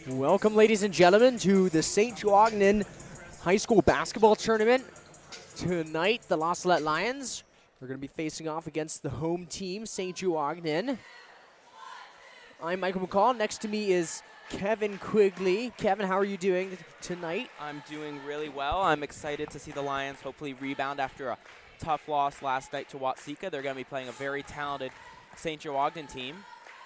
Welcome, ladies and gentlemen, to the St. Joe-Ogden High School Basketball Tournament. Tonight, the La Salette Lions are going to be facing off against the home team, St. Joe-Ogden. I'm Michael McCall. Next to me is Kevin Quigley. Kevin, how are you doing tonight? I'm doing really well. I'm excited to see the Lions hopefully rebound after a tough loss last night to Watsika. They're going to be playing a very talented St. Joe-Ogden team.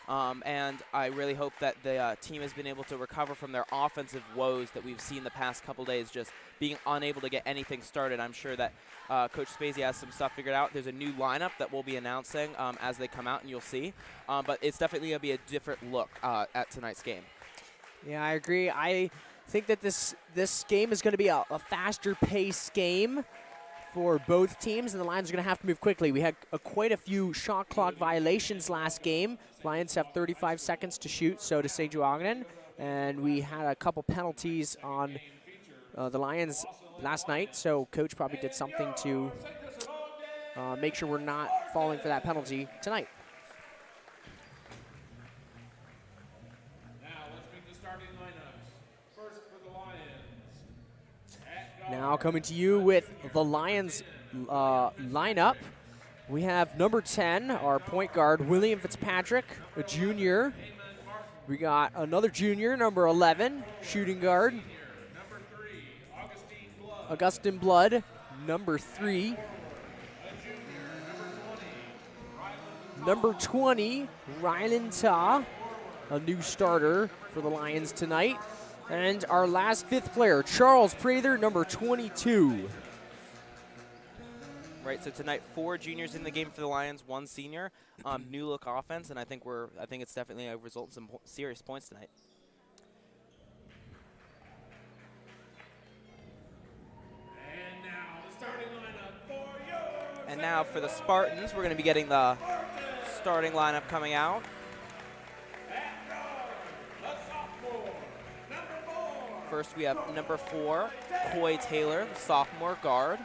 And I really hope that the team has been able to recover from their offensive woes that we've seen the past couple days, just being unable to get anything started. I'm sure that Coach Spazey has some stuff figured out. There's a new lineup that we'll be announcing as they come out, and you'll see. But it's definitely going to be a different look at tonight's game. Yeah, I agree. I think that this game is going to be a faster-paced game for both teams, and the Lions are going to have to move quickly. We had quite a few shot clock violations last game. Lions have 35 seconds to shoot, so does St. Joe-Ogden. And we had a couple penalties on the Lions last night, so Coach probably did something to make sure we're not falling for that penalty tonight. Now coming to you with the Lions lineup, we have number 10, our point guard, William Fitzpatrick, a junior. We got another junior, number 11, shooting guard, Augustine Blood, number 3. Number 20, Rylan Ta, a new starter for the Lions tonight. And our last fifth player, Charles Prather, number 22. Right, so tonight 4 juniors in the game for the Lions, 1 senior. New look offense, and I think it's definitely a result in some serious points tonight. And now for the Spartans, we're going to be getting the starting lineup coming out. First, we have number 4, Coy Taylor, the sophomore guard.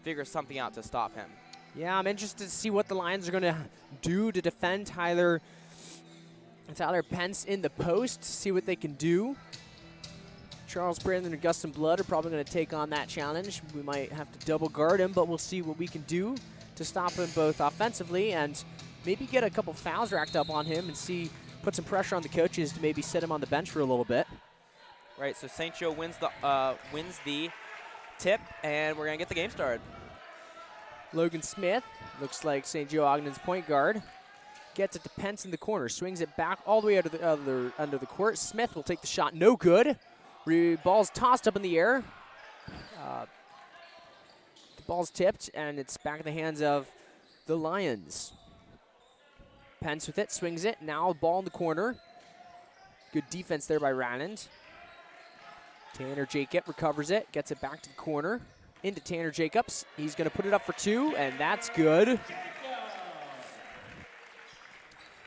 Figure something out to stop him. Yeah, I'm interested to see what the Lions are going to do to defend Tyler Pence in the post, see what they can do. Charles Brandon and Augustine Blood are probably going to take on that challenge. We might have to double guard him, but we'll see what we can do to stop him both offensively and maybe get a couple fouls racked up on him and put some pressure on the coaches to maybe sit him on the bench for a little bit. Right, so St. Joe wins the tip, and we're going to get the game started. Logan Smith, looks like St. Joe-Ogden's point guard, gets it to Pence in the corner, swings it back all the way under the court. Smith will take the shot, no good. Ball's tossed up in the air. The ball's tipped, and it's back in the hands of the Lions. Pence with it, swings it. Now ball in the corner. Good defense there by Ranand. Tanner Jacob recovers it, gets it back to the corner. Into Tanner Jacobs. He's going to put it up for 2, and that's good.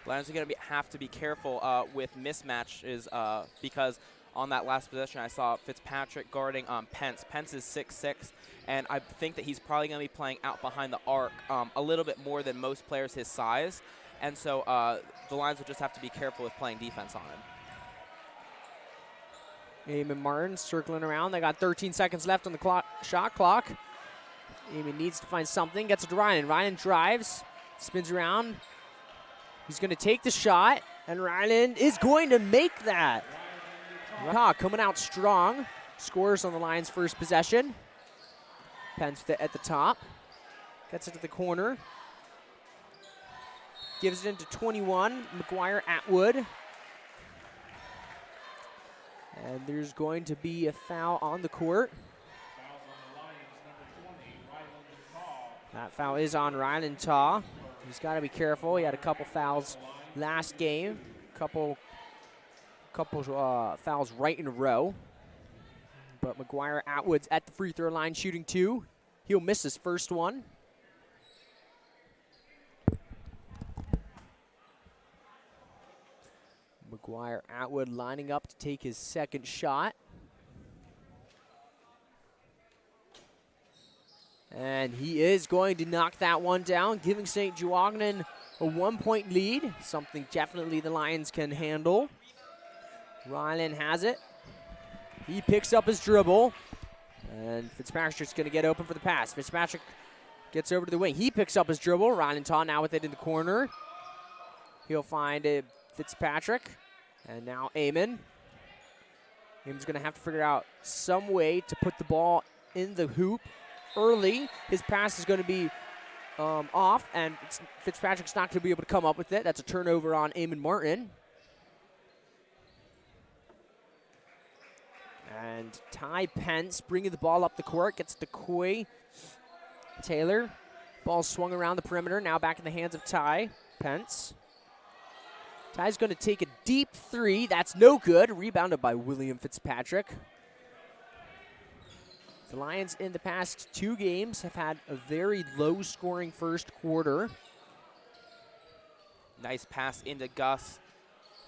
Lions are going to have to be careful with mismatches because on that last possession, I saw Fitzpatrick guarding Pence. Pence is 6'6", and I think that he's probably going to be playing out behind the arc a little bit more than most players his size. And so the Lions will just have to be careful with playing defense on him. Eamon Martin circling around. They got 13 seconds left on the shot clock. Eamon needs to find something. Gets it to Ryan. Ryan drives, spins around. He's going to take the shot, and Ryan is going to make that. Coming out strong. Scores on the Lions' first possession. Pence at the top. Gets it to the corner. Gives it into 21, McGuire Atwood. And there's going to be a foul on the court. That foul is on Rylan Ta. He's got to be careful. He had a couple fouls last game. Couple fouls right in a row. But McGuire Atwood's at the free throw line shooting 2. He'll miss his first one. McGuire Atwood lining up to take his second shot. And he is going to knock that one down, giving St. Joe-Ogden a 1-point lead, something definitely the Lions can handle. Ryland has it. He picks up his dribble, and Fitzpatrick's going to get open for the pass. Fitzpatrick gets over to the wing. He picks up his dribble. Ryland Taw now with it in the corner. He'll find Fitzpatrick, and now Eamon. Eamon's going to have to figure out some way to put the ball in the hoop early. His pass is going to be off, and Fitzpatrick's not going to be able to come up with it. That's a turnover on Eamon Martin. And Ty Pence bringing the ball up the court, gets to Coy Taylor. Ball swung around the perimeter, now back in the hands of Ty Pence. Ty's going to take a deep three. That's no good. Rebounded by William Fitzpatrick. The Lions in the past 2 games have had a very low-scoring first quarter. Nice pass into Gus.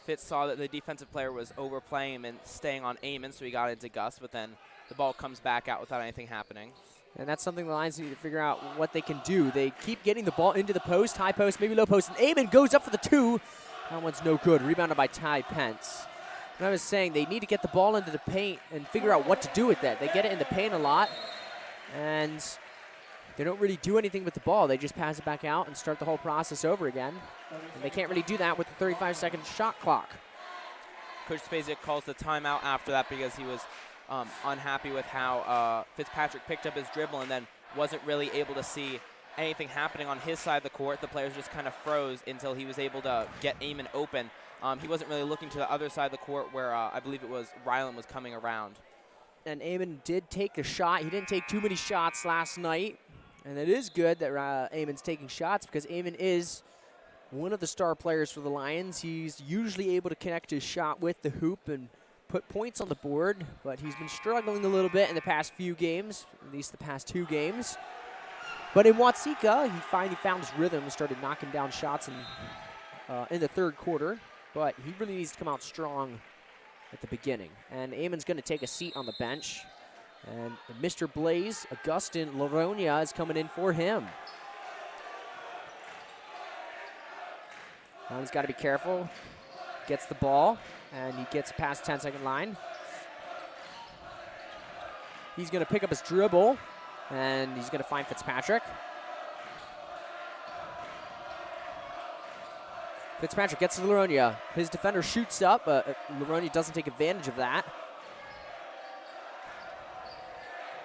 Fitz saw that the defensive player was overplaying him and staying on Eamon, so he got into Gus, but then the ball comes back out without anything happening. And that's something the Lions need to figure out what they can do. They keep getting the ball into the post, high post, maybe low post, and Eamon goes up for the 2. That one's no good. Rebounded by Ty Pence. And I was saying they need to get the ball into the paint and figure out what to do with that. They get it in the paint a lot, and they don't really do anything with the ball. They just pass it back out and start the whole process over again. And they can't really do that with the 35-second shot clock. Coach Spacek calls the timeout after that because he was unhappy with how Fitzpatrick picked up his dribble and then wasn't really able to see anything happening on his side of the court. The players just kind of froze until he was able to get Eamon open. He wasn't really looking to the other side of the court where I believe it was Ryland was coming around. And Eamon did take a shot. He didn't take too many shots last night. And it is good that Eamon's taking shots because Eamon is one of the star players for the Lions. He's usually able to connect his shot with the hoop and put points on the board, but he's been struggling a little bit in the past few games, at least the past 2 games. But in Watseka, he finally found his rhythm and started knocking down shots in the third quarter. But he really needs to come out strong at the beginning. And Eamon's going to take a seat on the bench. And Mr. Blaze, Augustin Laronia, is coming in for him. Now he's got to be careful. Gets the ball, and he gets past 10-second line. He's going to pick up his dribble, and he's going to find Fitzpatrick. Fitzpatrick gets to Laronia. His defender shoots up, but Laronia doesn't take advantage of that.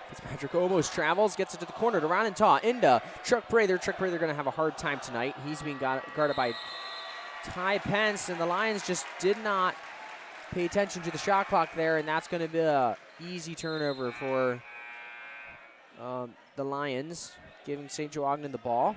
Fitzpatrick almost travels, gets it to the corner to Ryland Taw. Into Chuck Prather. Chuck Prather going to have a hard time tonight. He's being guarded by Ty Pence, and the Lions just did not pay attention to the shot clock there, and that's going to be an easy turnover for the Lions, giving St. Joe-Ogden the ball.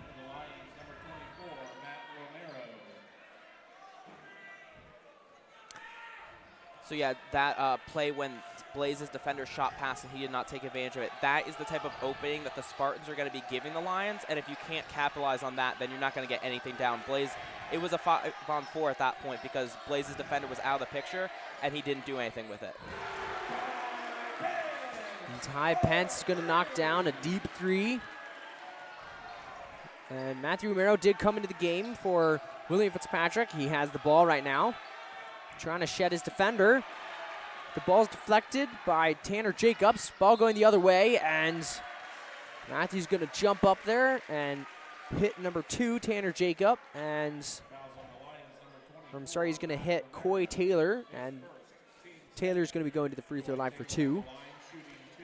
So yeah, that play when Blaze's defender shot past and he did not take advantage of it, that is the type of opening that the Spartans are going to be giving the Lions, and if you can't capitalize on that, then you're not going to get anything down. Blaze, it was a 5-on-4 at that point because Blaze's defender was out of the picture, and he didn't do anything with it. And Ty Pence is going to knock down a deep 3. And Matthew Romero did come into the game for William Fitzpatrick. He has the ball right now, trying to shed his defender. The ball's deflected by Tanner Jacobs. Ball going the other way, and Matthew's going to jump up there and hit number 2, Tanner Jacob. And I'm sorry, he's going to hit Coy Taylor, and Taylor's going to be going to the free throw line for 2.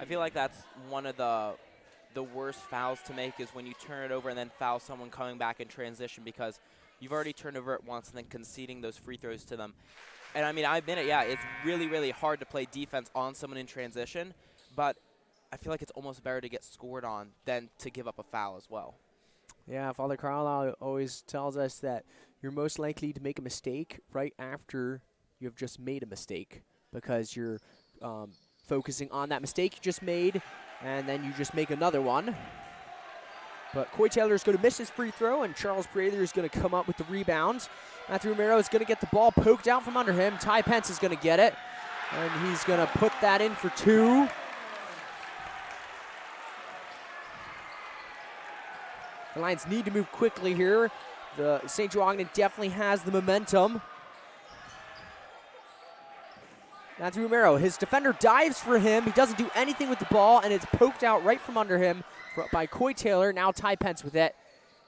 I feel like that's one of the worst fouls to make is when you turn it over and then foul someone coming back in transition because you've already turned over it once and then conceding those free throws to them. And I mean, I admit it, yeah, it's really, really hard to play defense on someone in transition, but I feel like it's almost better to get scored on than to give up a foul as well. Yeah, Father Carlisle always tells us that you're most likely to make a mistake right after you have just made a mistake because you're focusing on that mistake you just made, and then you just make another one. But Coy Taylor is going to miss his free throw, and Charles Prather is going to come up with the rebound. Matthew Romero is going to get the ball poked out from under him. Ty Pence is going to get it, and he's going to put that in for 2. The Lions need to move quickly here. The St. Joe Ogden definitely has the momentum. Matthew Romero, his defender dives for him. He doesn't do anything with the ball, and it's poked out right from under him by Coy Taylor. Now Ty Pence with it.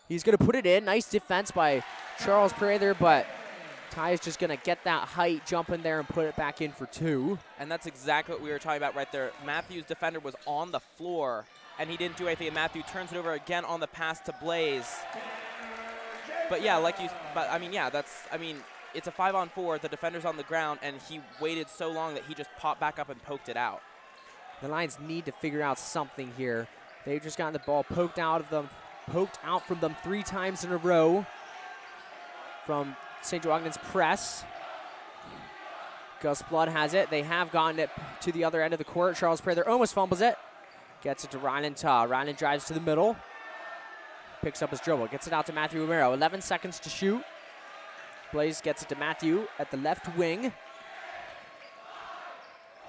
He's going to put it in. Nice defense by Charles Prather, but Ty is just going to get that height, jump in there, and put it back in for 2. And that's exactly what we were talking about right there. Matthew's defender was on the floor, and he didn't do anything. And Matthew turns it over again on the pass to Blaze. But yeah, it's a 5-on-4. The defender's on the ground, and he waited so long that he just popped back up and poked it out. The Lions need to figure out something here. They've just gotten the ball poked out from them 3 times in a row from St. Joe Ogden's press. Gus Blood has it. They have gotten it to the other end of the court. Charles Prather almost fumbles it. Gets it to Rylan Ta. Rylan drives to the middle. Picks up his dribble. Gets it out to Matthew Romero. 11 seconds to shoot. Blaze gets it to Matthew at the left wing.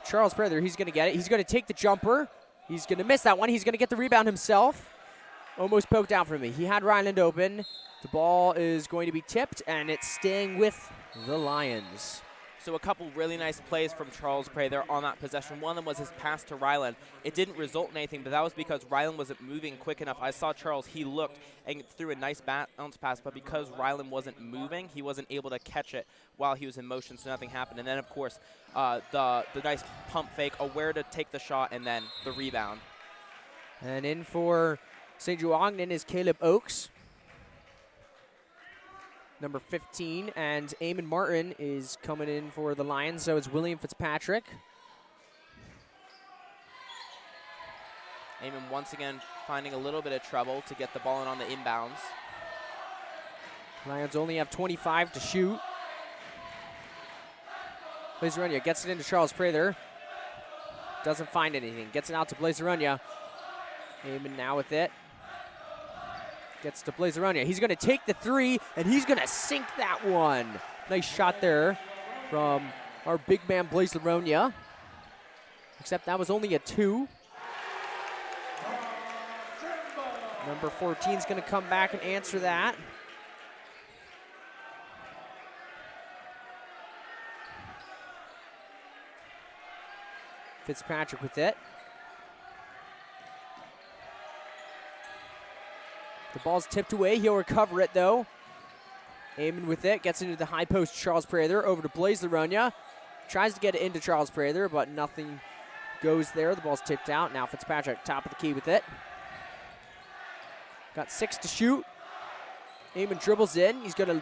Charles Prather, he's going to get it. He's going to take the jumper. He's going to miss that one. He's going to get the rebound himself. Almost poked out for me. He had Ryland open. The ball is going to be tipped, and it's staying with the Lions. So a couple really nice plays from Charles Prather on that possession. One of them was his pass to Ryland. It didn't result in anything, but that was because Ryland wasn't moving quick enough. I saw Charles, he looked and threw a nice bounce pass, but because Ryland wasn't moving, he wasn't able to catch it while he was in motion, so nothing happened. And then, of course, the nice pump fake, aware to take the shot, and then the rebound. And in for St. Joe Ogden is Caleb Oakes, number 15, and Eamon Martin is coming in for the Lions, so it's William Fitzpatrick. Eamon once again finding a little bit of trouble to get the ball in on the inbounds. Lions only have 25 to shoot. Blazerunya gets it into Charles Prather. Doesn't find anything. Gets it out to Blazerunya. Eamon now with it. Gets to Blazerunya. He's going to take the 3, and he's going to sink that one. Nice shot there from our big man Blazerunya. Except that was only a 2. Number 14 is going to come back and answer that. Fitzpatrick with it. The ball's tipped away. He'll recover it, though. Eamon with it. Gets into the high post. Charles Prather over to Blazerunya. Tries to get it into Charles Prather, but nothing goes there. The ball's tipped out. Now Fitzpatrick, top of the key with it. Got 6 to shoot. Eamon dribbles in. He's going to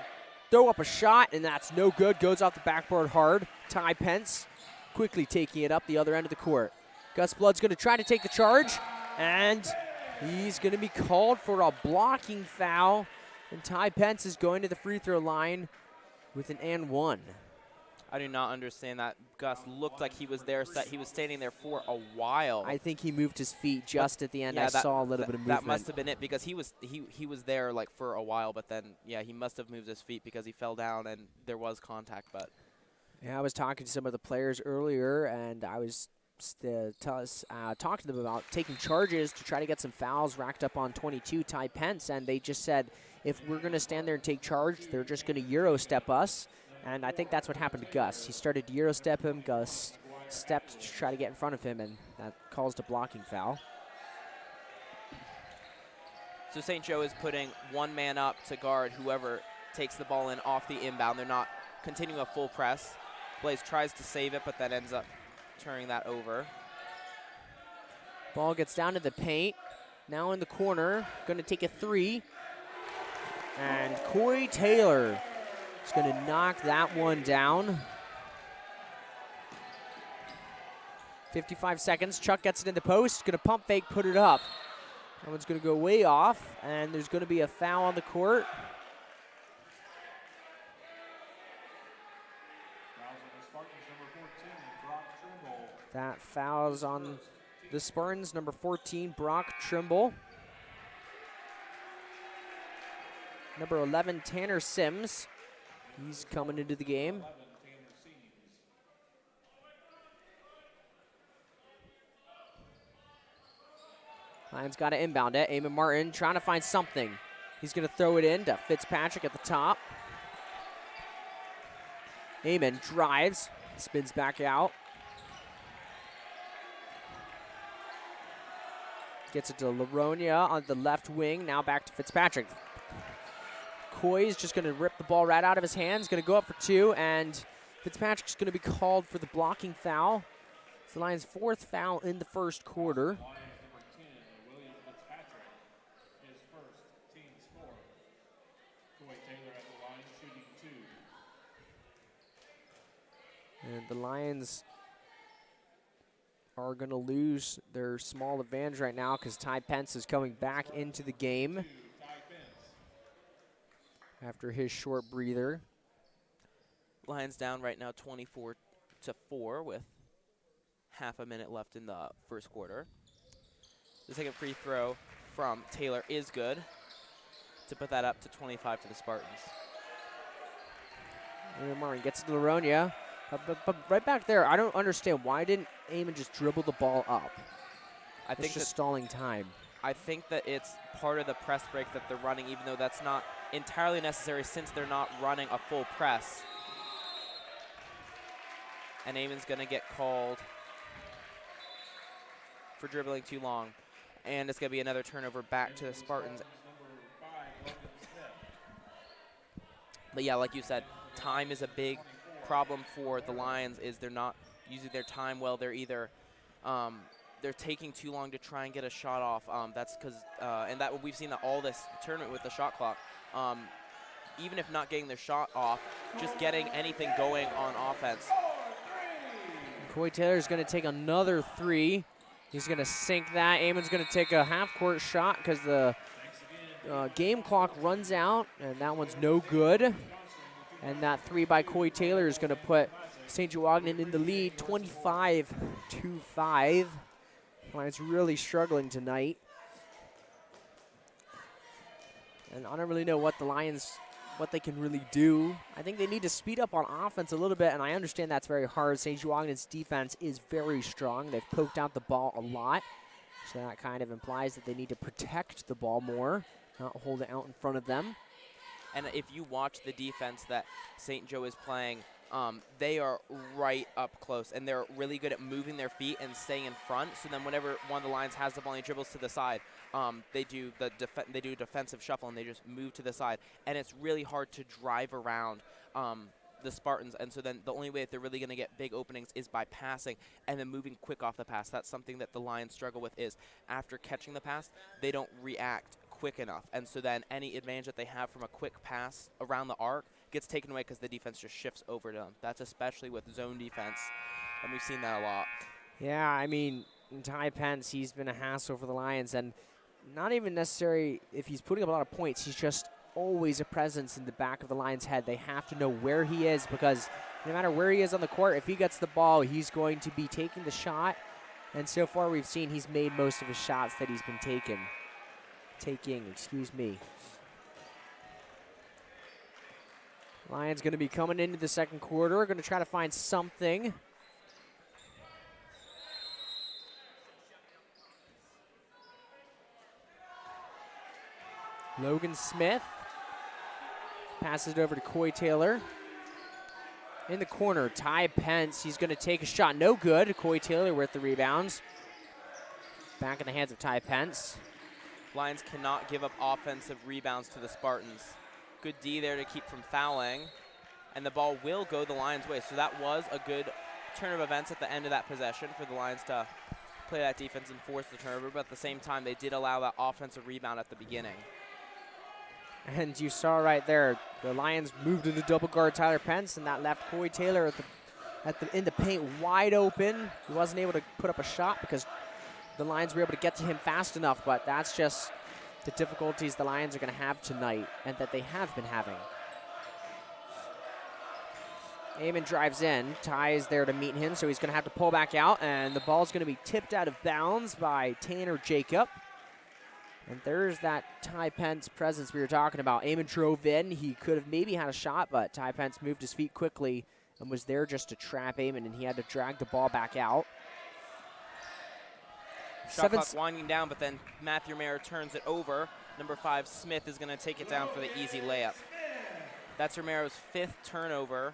throw up a shot, and that's no good. Goes off the backboard hard. Ty Pence quickly taking it up the other end of the court. Gus Blood's going to try to take the charge, and he's going to be called for a blocking foul, and Ty Pence is going to the free throw line with an and 1. I do not understand that. Gus looked like he was there. He was standing there for a while. I think he moved his feet just at the end. Yeah, I saw a little bit of movement. That must have been it, because he was there like for a while, but then yeah, he must have moved his feet because he fell down and there was contact. But yeah, I was talking to some of the players earlier, and I was talking to them about taking charges to try to get some fouls racked up on 22 Ty Pence, and they just said if we're going to stand there and take charge, they're just going to Euro step us. And I think that's what happened to Gus. He started to Euro step him. Gus stepped to try to get in front of him, and that caused a blocking foul. So St. Joe is putting one man up to guard whoever takes the ball in off the inbound. They're not continuing a full press. Blaze tries to save it, but that ends up turning that over. Ball gets down to the paint. Now in the corner, going to take a 3. And Coy Taylor is going to knock that one down. 55 seconds. Chuck gets it in the post. Going to pump fake, put it up. That one's going to go way off, and there's going to be a foul on the court. That fouls on the Spartans, number 14, Brock Trimble. Number 11, Tanner Sims. He's coming into the game. Lions got to inbound it. Eamon Martin trying to find something. He's going to throw it in to Fitzpatrick at the top. Amon drives, spins back out. Gets it to Laronia on the left wing. Now back to Fitzpatrick. Coy's just going to rip the ball right out of his hands. Going to go up for 2, and Fitzpatrick's going to be called for the blocking foul. It's the Lions' 4th foul in the first quarter. And the Lions are going to lose their small advantage right now because Ty Pence is coming back into the game after his short breather. Lions down right now 24-4 with half a minute left in the first quarter. The second free throw from Taylor is good to put that up to 25 for the Spartans. And Martin gets to Laronia. But right back there, I don't understand. Why didn't Amon just dribble the ball up? I think it's just stalling time. I think that it's part of the press break that they're running, even though that's not entirely necessary since they're not running a full press. And Amon's going to get called for dribbling too long. And it's going to be another turnover back to the Spartans. But yeah, like you said, time is a big problem for the Lions. Is they're not using their time well. They're either they're taking too long to try and get a shot off. That's because and that we've seen that all this tournament with the shot clock. Even if not getting their shot off, just getting anything going on offense. Coy Taylor's going to take another 3. He's going to sink that. Amon's going to take a half-court shot because the game clock runs out, and that one's no good. And that 3 by Coy Taylor is going to put St. Joe Ogden in the lead, 25-5. Lions really struggling tonight. And I don't really know what the Lions, what they can really do. I think they need to speed up on offense a little bit, and I understand that's very hard. St. Joe Ogden's defense is very strong. They've poked out the ball a lot, so that kind of implies that they need to protect the ball more, not hold it out in front of them. And if you watch the defense that St. Joe is playing, they are right up close, and they're really good at moving their feet and staying in front. So then whenever one of the Lions has the ball and he dribbles to the side, they do a defensive shuffle, and they just move to the side. And it's really hard to drive around the Spartans. And so then the only way that they're really going to get big openings is by passing and then moving quick off the pass. That's something that the Lions struggle with, is after catching the pass, they don't react quick enough, and so then any advantage that they have from a quick pass around the arc gets taken away because the defense just shifts over to them. That's especially with zone defense, and we've seen that a lot. Yeah, I mean, Ty Pence, he's been a hassle for the Lions, and not even necessary if he's putting up a lot of points. He's just always a presence in the back of the Lions' head. They have to know where he is, because no matter where he is on the court, if he gets the ball, he's going to be taking the shot, and so far we've seen he's made most of his shots that he's been taking. Lions going to be coming into the second quarter. Going to try to find something. Logan Smith passes it over to Coy Taylor. In the corner, Ty Pence. He's going to take a shot. No good. Coy Taylor with the rebounds. Back in the hands of Ty Pence. Lions cannot give up offensive rebounds to the Spartans. Good D there to keep from fouling, and the ball will go the Lions' way. So that was a good turn of events at the end of that possession for the Lions to play that defense and force the turnover, but at the same time, they did allow that offensive rebound at the beginning. And you saw right there, the Lions moved into double guard Tyler Pence, and that left Coy Taylor in the paint wide open. He wasn't able to put up a shot because the Lions were able to get to him fast enough, but that's just the difficulties the Lions are going to have tonight and that they have been having. Amon drives in. Ty is there to meet him, so he's going to have to pull back out, and the ball's going to be tipped out of bounds by Tanner Jacob. And there's that Ty Pence presence we were talking about. Amon drove in. He could have maybe had a shot, but Ty Pence moved his feet quickly and was there just to trap Amon, and he had to drag the ball back out. Shot clock winding down, but then Matthew Romero turns it over. Number 5, Smith, is going to take it down for the easy layup. That's Romero's 5th turnover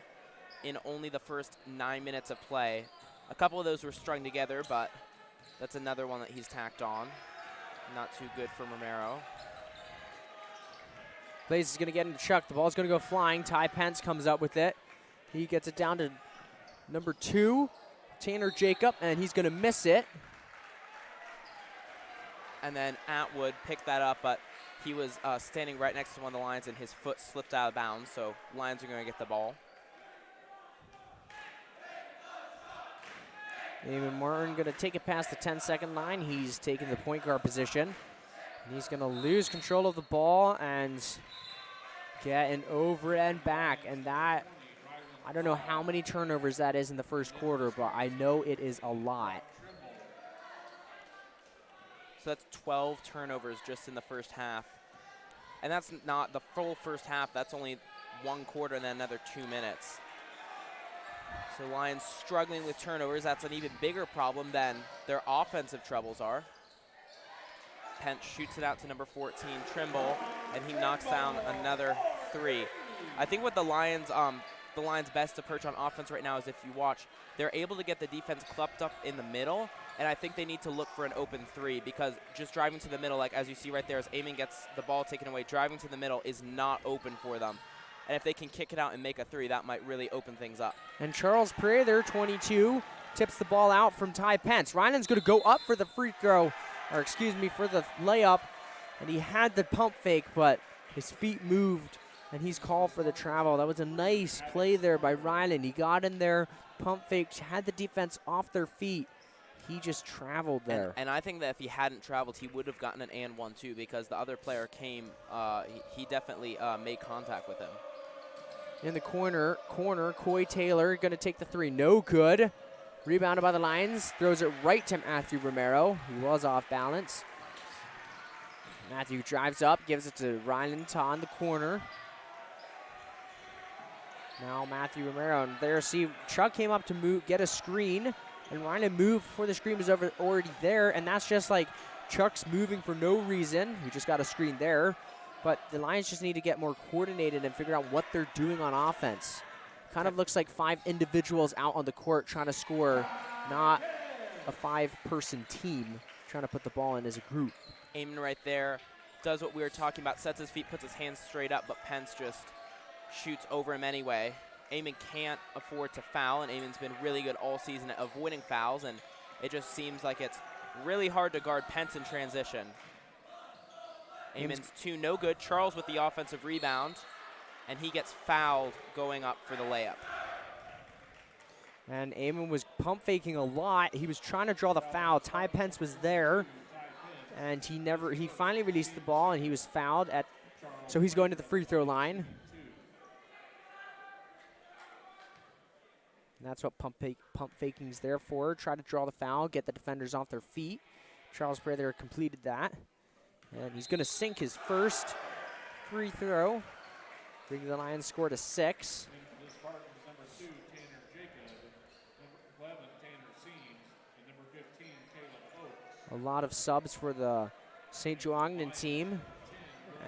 in only the first 9 minutes of play. A couple of those were strung together, but that's another one that he's tacked on. Not too good for Romero. Blaze is going to get into Chuck. The ball's going to go flying. Ty Pence comes up with it. He gets it down to number 2, Tanner Jacob, and he's going to miss it. And then Atwood picked that up, but he was standing right next to one of the Lions, and his foot slipped out of bounds, so Lions are going to get the ball. Eamon Martin going to take it past the 10-second line. He's taking the point guard position. And he's going to lose control of the ball and get an over and back. And that, I don't know how many turnovers that is in the first quarter, but I know it is a lot. So that's 12 turnovers just in the first half. And that's not the full first half. That's only 1 quarter and then another 2 minutes. So Lions struggling with turnovers. That's an even bigger problem than their offensive troubles are. Pence shoots it out to number 14, Trimble, and he knocks down another 3. I think what the Lions' best approach on offense right now is, if you watch, they're able to get the defense clumped up in the middle, and I think they need to look for an open 3, because just driving to the middle, like as you see right there, as Eamon gets the ball taken away, driving to the middle is not open for them. And if they can kick it out and make a 3, that might really open things up. And Charles Prather, 22, tips the ball out from Ty Pence. Ryland's going to go up for the free throw, or excuse me, for the layup. And he had the pump fake, but his feet moved, and he's called for the travel. That was a nice play there by Ryland. He got in there, pump faked, had the defense off their feet. He just traveled there. And I think that if he hadn't traveled, he would have gotten an and 1 too, because the other player came, he definitely made contact with him. In the corner, Coy Taylor going to take the 3. No good. Rebounded by the Lions. Throws it right to Matthew Romero. He was off balance. Matthew drives up, gives it to Ryland Ta in the corner. Now Matthew Romero. And there, see, Chuck came up to get a screen. And Ryland moved before the screen was already there. And that's just like Chuck's moving for no reason. He just got a screen there. But the Lions just need to get more coordinated and figure out what they're doing on offense. Kind of looks like 5 individuals out on the court trying to score, not a 5-person team trying to put the ball in as a group. Eamon right there does what we were talking about, sets his feet, puts his hands straight up, but Pence just shoots over him anyway. Eamon can't afford to foul, and Eamon's been really good all season at avoiding fouls, and it just seems like it's really hard to guard Pence in transition. Eamon's 2 no good. Charles with the offensive rebound, and he gets fouled going up for the layup. And Eamon was pump faking a lot. He was trying to draw the foul. Ty Pence was there, and he finally released the ball, and he was fouled so he's going to the free throw line. And that's what pump faking's there for. Try to draw the foul, get the defenders off their feet. Charles Prather completed that. And he's going to sink his first free throw. Bring the Lions score to 6. The Spartans, number 2, Tanner Jacob, number 11, Tanner Seams, and number 15, Caleb Oakes. A lot of subs for the St. Joe-Ogden team.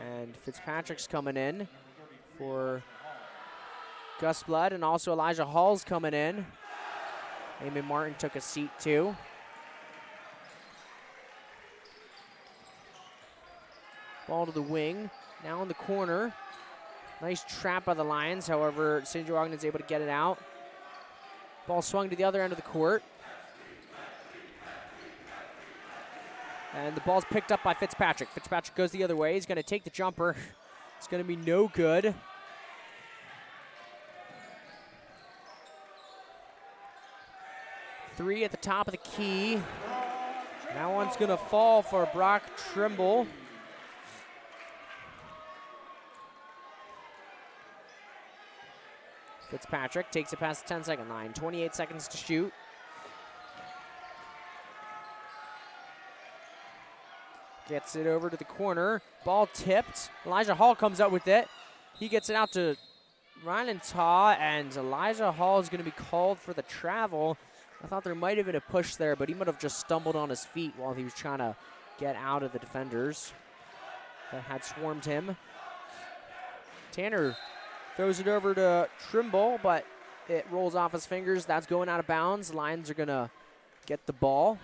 And Fitzpatrick's coming in for Gus Blood, and also Elijah Hall's coming in. Eamon Martin took a seat too. Ball to the wing, now in the corner. Nice trap by the Lions, however, St. Joe-Ogden's able to get it out. Ball swung to the other end of the court. And the ball's picked up by Fitzpatrick. Fitzpatrick goes the other way. He's going to take the jumper. It's going to be no good. Three at the top of the key. That one's going to fall for Brock Trimble. Fitzpatrick takes it past the 10-second line. 28 seconds to shoot. Gets it over to the corner. Ball tipped. Elijah Hall comes up with it. He gets it out to Ryan and Ta, and Elijah Hall is going to be called for the travel. I thought there might have been a push there, but he might have just stumbled on his feet while he was trying to get out of the defenders that had swarmed him. Tanner throws it over to Trimble, but it rolls off his fingers. That's going out of bounds. The Lions are going to get the ball.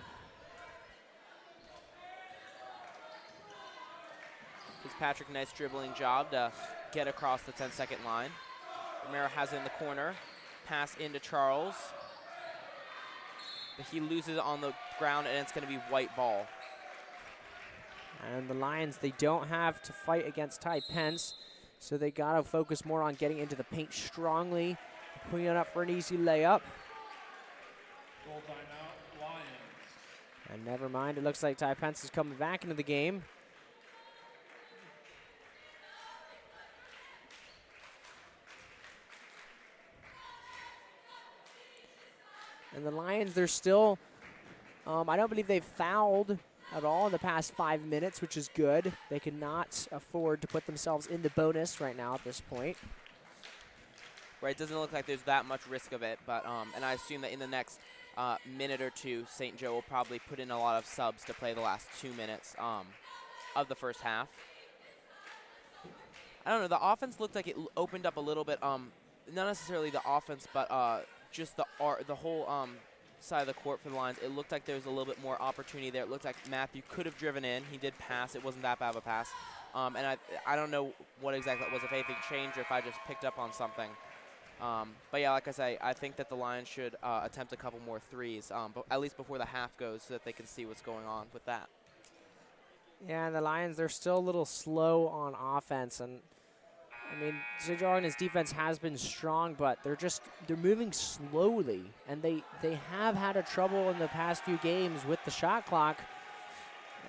Fitzpatrick, nice dribbling job to get across the 10-second line. Romero has it in the corner. Pass into Charles. But he loses it on the ground, and it's going to be white ball. And the Lions, they don't have to fight against Ty Pence, so they got to focus more on getting into the paint strongly, putting it up for an easy layup. Goal timeout, Lions. And never mind, it looks like Ty Pence is coming back into the game. And the Lions, they're still, I don't believe they've fouled at all in the past 5 minutes, which is good. They cannot afford to put themselves in the bonus right now at this point. Right, it doesn't look like there's that much risk of it, but and I assume that in the next minute or two, St. Joe will probably put in a lot of subs to play the last 2 minutes of the first half. I don't know, the offense looked like it opened up a little bit, not necessarily the offense, but just the whole side of the court for the Lions. It looked like there was a little bit more opportunity there. It looked like Matthew could have driven in. He did pass. It wasn't that bad of a pass. And I don't know what exactly it was, if anything changed or if I just picked up on something. But yeah, like I say, I think that the Lions should attempt a couple more threes, but at least before the half goes, so that they can see what's going on with that. Yeah, and the Lions, they're still a little slow on offense. And I mean, St. John's defense has been strong, but they're moving slowly. And they have had a trouble in the past few games with the shot clock.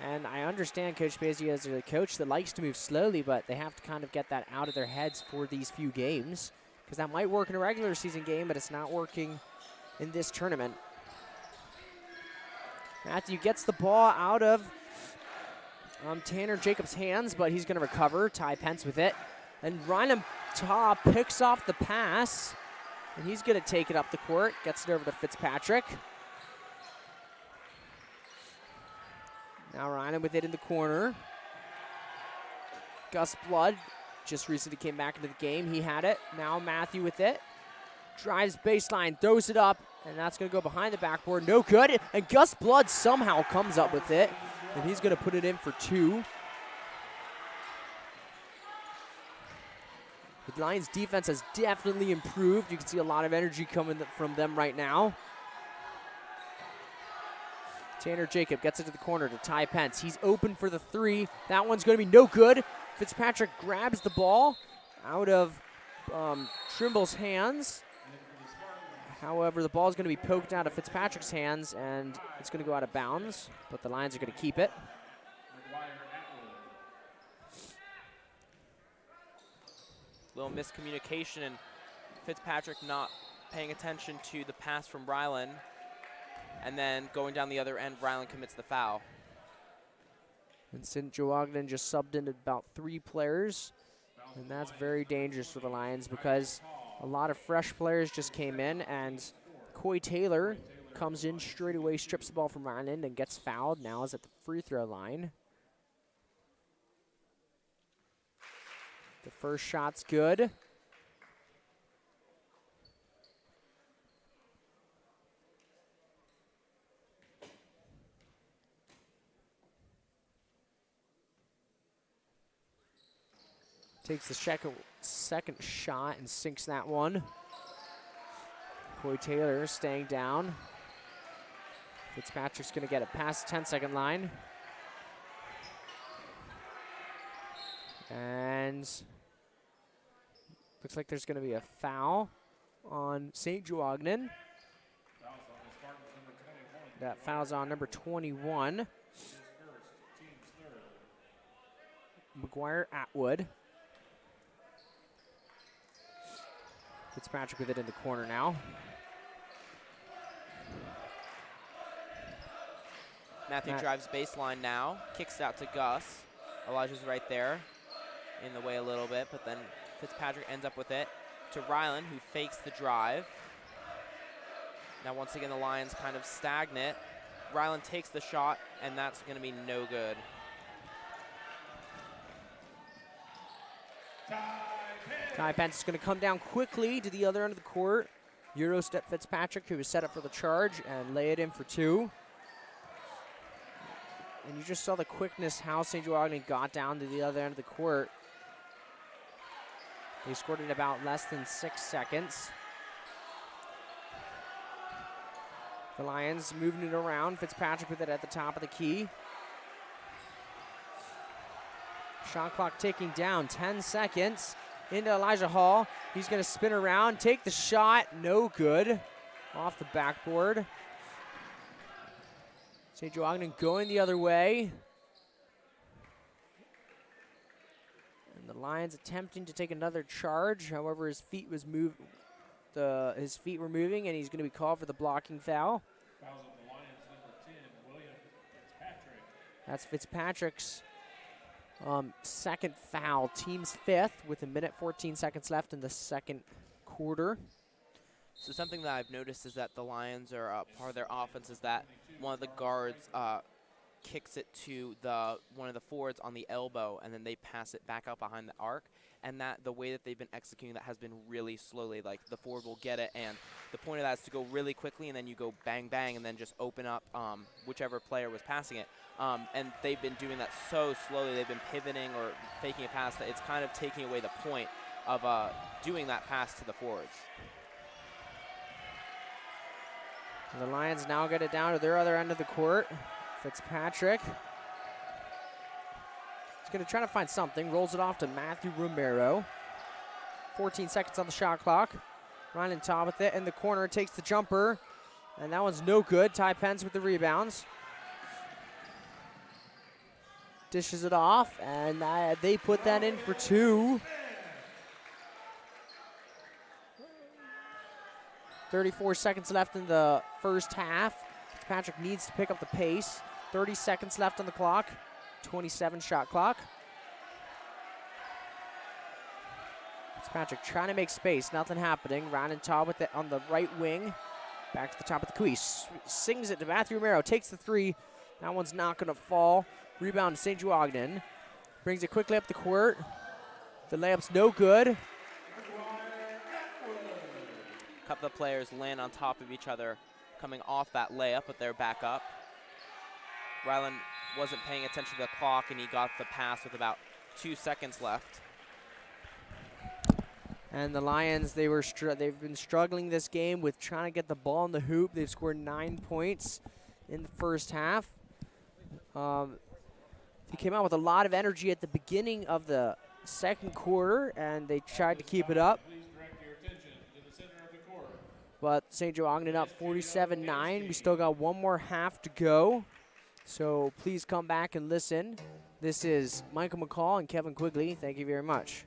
And I understand Coach Pazzi as a coach that likes to move slowly, but they have to kind of get that out of their heads for these few games, because that might work in a regular season game, but it's not working in this tournament. Matthew gets the ball out of Tanner Jacobs' hands, but he's going to recover. Ty Pence with it. And Ryan Taw picks off the pass, and he's going to take it up the court, gets it over to Fitzpatrick. Now Ryan with it in the corner. Gus Blood just recently came back into the game. He had it. Now Matthew with it. Drives baseline, throws it up, and that's going to go behind the backboard. No good. And Gus Blood somehow comes up with it, and he's going to put it in for 2. The Lions' defense has definitely improved. You can see a lot of energy coming from them right now. Tanner Jacob gets it to the corner to Ty Pence. He's open for the 3. That one's going to be no good. Fitzpatrick grabs the ball out of Trimble's hands. However, the ball is going to be poked out of Fitzpatrick's hands, and it's going to go out of bounds, but the Lions are going to keep it. Little miscommunication, and Fitzpatrick not paying attention to the pass from Rylan, and then going down the other end, Rylan commits the foul. And St. Joe-Ogden just subbed in about 3 players, and that's very dangerous for the Lions because a lot of fresh players just came in, and Coy Taylor comes in straight away, strips the ball from Ryland, and gets fouled. Now is at the free throw line. The first shot's good. Takes the second shot and sinks that one. Coy Taylor staying down. Fitzpatrick's going to get it past the 10-second line. And looks like there's going to be a foul on St. Joe-Ogden. That foul's on number 21. McGuire Atwood. Fitzpatrick with it in the corner now. Matthew drives baseline now, kicks it out to Gus. Elijah's right there, in the way a little bit, but then Fitzpatrick ends up with it to Rylan, who fakes the drive. Now once again, the Lions kind of stagnant. Ryland takes the shot, and that's going to be no good. Ty Pence is going to come down quickly to the other end of the court. Euro step Fitzpatrick, who was set up for the charge, and lay it in for 2. And you just saw the quickness how St. Joe Ogden got down to the other end of the court. They scored in about less than 6 seconds. The Lions moving it around. Fitzpatrick with it at the top of the key. Shot clock ticking down, 10 seconds. Into Elijah Hall. He's going to spin around, take the shot. No good. Off the backboard. St. Joe Ogden going the other way. And the Lions attempting to take another charge. However, his feet was his feet were moving, and he's going to be called for the blocking foul. Fouls on the Lions, number 10, William Fitzpatrick. That's Fitzpatrick's second foul, team's 5th, with 1:14 seconds left in the second quarter. So something that I've noticed is that the Lions are part of their offense is that one of the guards kicks it to one of the forwards on the elbow, and then they pass it back out behind the arc. And that the way that they've been executing that has been really slowly. Like the forward will get it, and the point of that is to go really quickly, and then you go bang, bang, and then just open up whichever player was passing it. And they've been doing that so slowly. They've been pivoting or faking a pass that it's kind of taking away the point of doing that pass to the forwards. And the Lions now get it down to their other end of the court. Fitzpatrick. He's going to try to find something. Rolls it off to Matthew Romero. 14 seconds on the shot clock. Ryan on top with it in the corner. Takes the jumper. And that one's no good. Ty Pence with the rebounds. Dishes it off. And they put that in for 2. 34 seconds left in the first half. Fitzpatrick needs to pick up the pace. 30 seconds left on the clock. 27 shot clock. Fitzpatrick trying to make space. Nothing happening. Ryan and Todd with it on the right wing. Back to the top of the crease. Sings it to Matthew Romero. Takes the 3. That one's not going to fall. Rebound to St. Joe Ogden. Brings it quickly up the court. The layup's no good. A couple of players land on top of each other coming off that layup, but they're back up. Ryland wasn't paying attention to the clock, and he got the pass with about 2 seconds left. And the Lions, they've been struggling this game with trying to get the ball in the hoop. They've scored 9 points in the first half. They came out with a lot of energy at the beginning of the second quarter, and they tried to keep it up. Please direct your attention to the center of the court. But St. Joe Ogden up 47-9. We still got one more half to go. So please come back and listen. This is Michael McCall and Kevin Quigley. Thank you very much.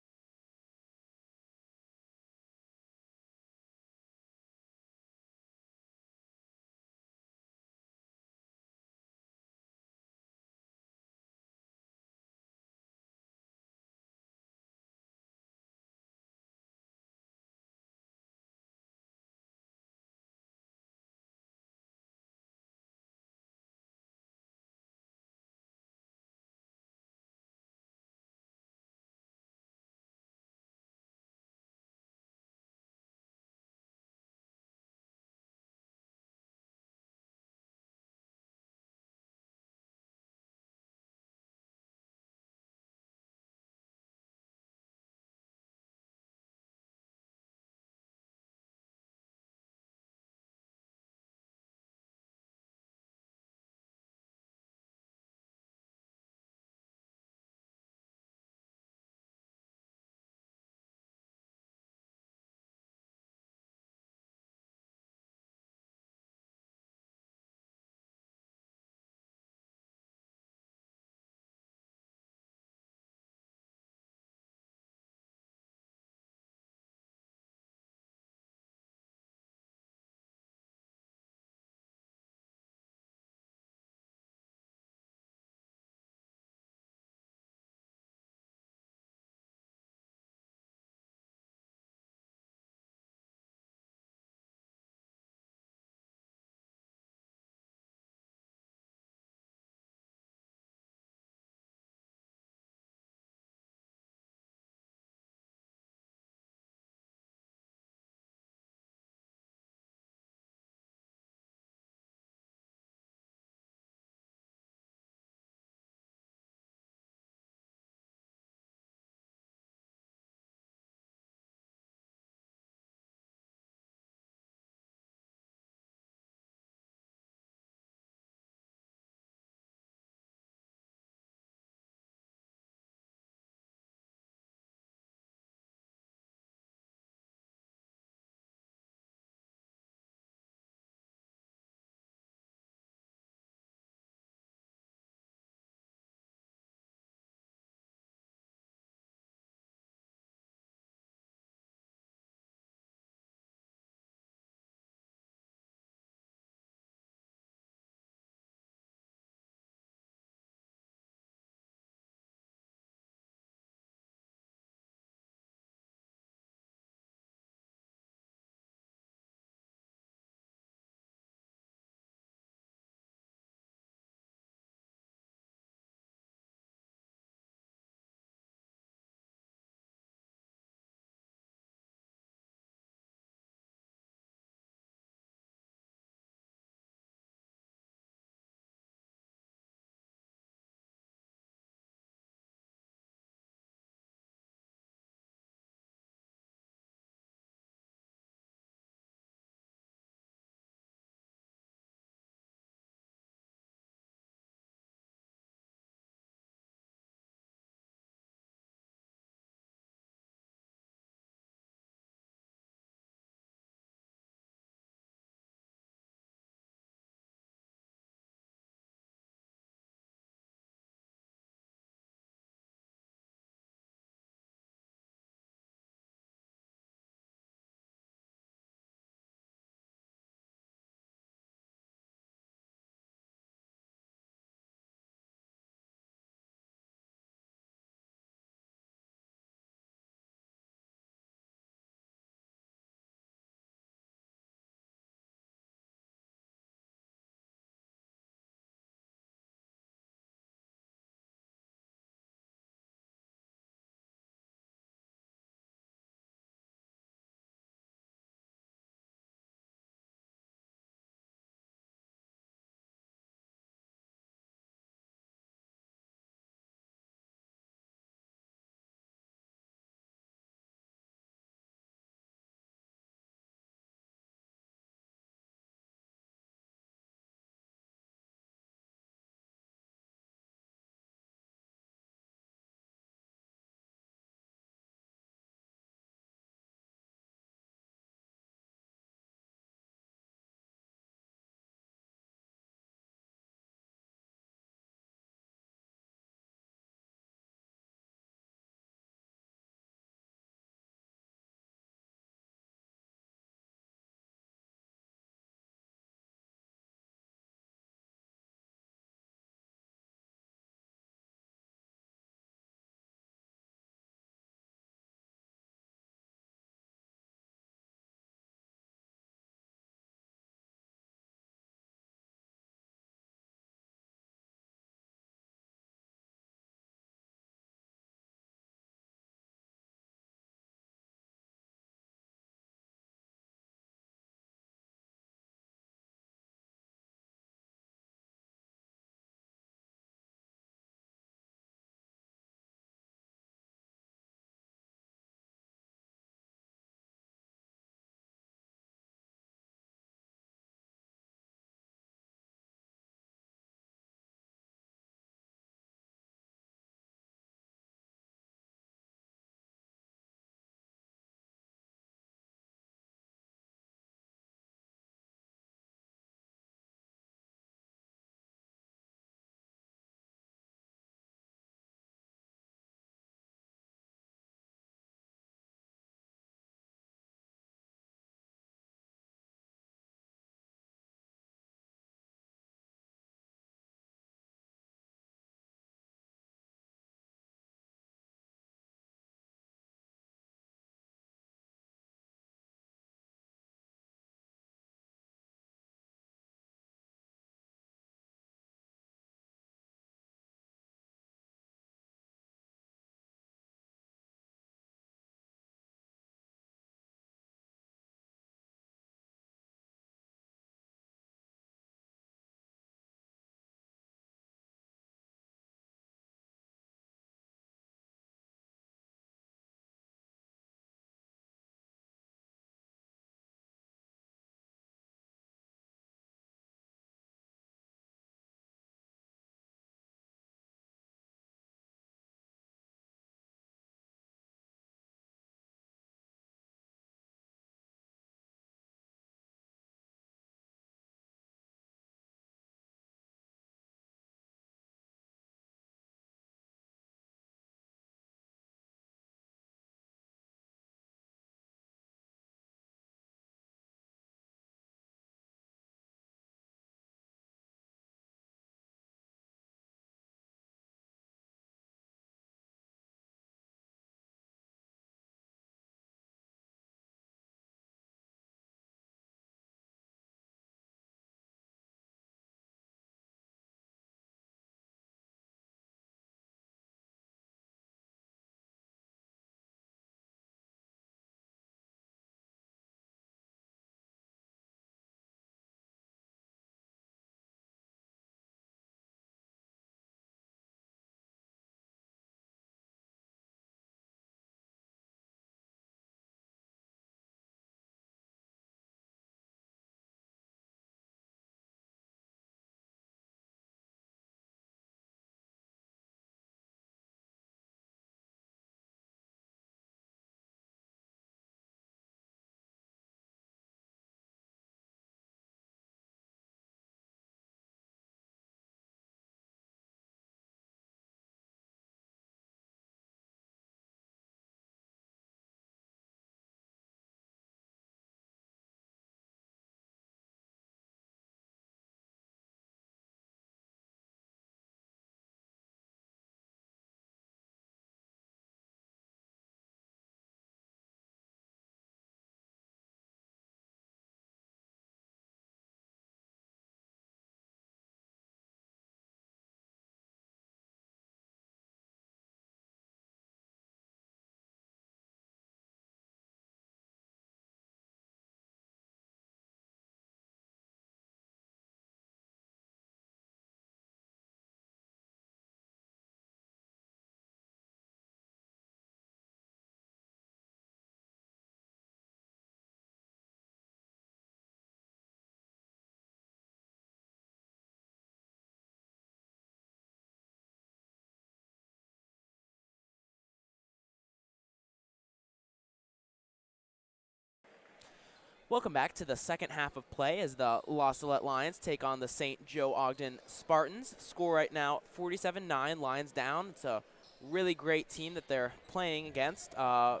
Welcome back to the second half of play as the La Salette Lions take on the St. Joe-Ogden Spartans. Score right now 47-9, Lions down. It's a really great team that they're playing against. The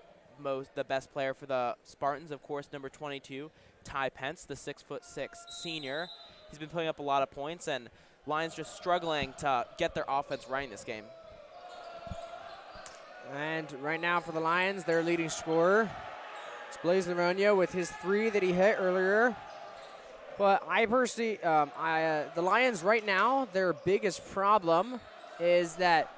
best player for the Spartans, of course, number 22, Ty Pence, the 6'6" senior. He's been putting up a lot of points, and Lions just struggling to get their offense right in this game. And right now for the Lions, their leading scorer is Blaise Laronia with his 3 that he hit earlier. But I personally, the Lions right now, their biggest problem is that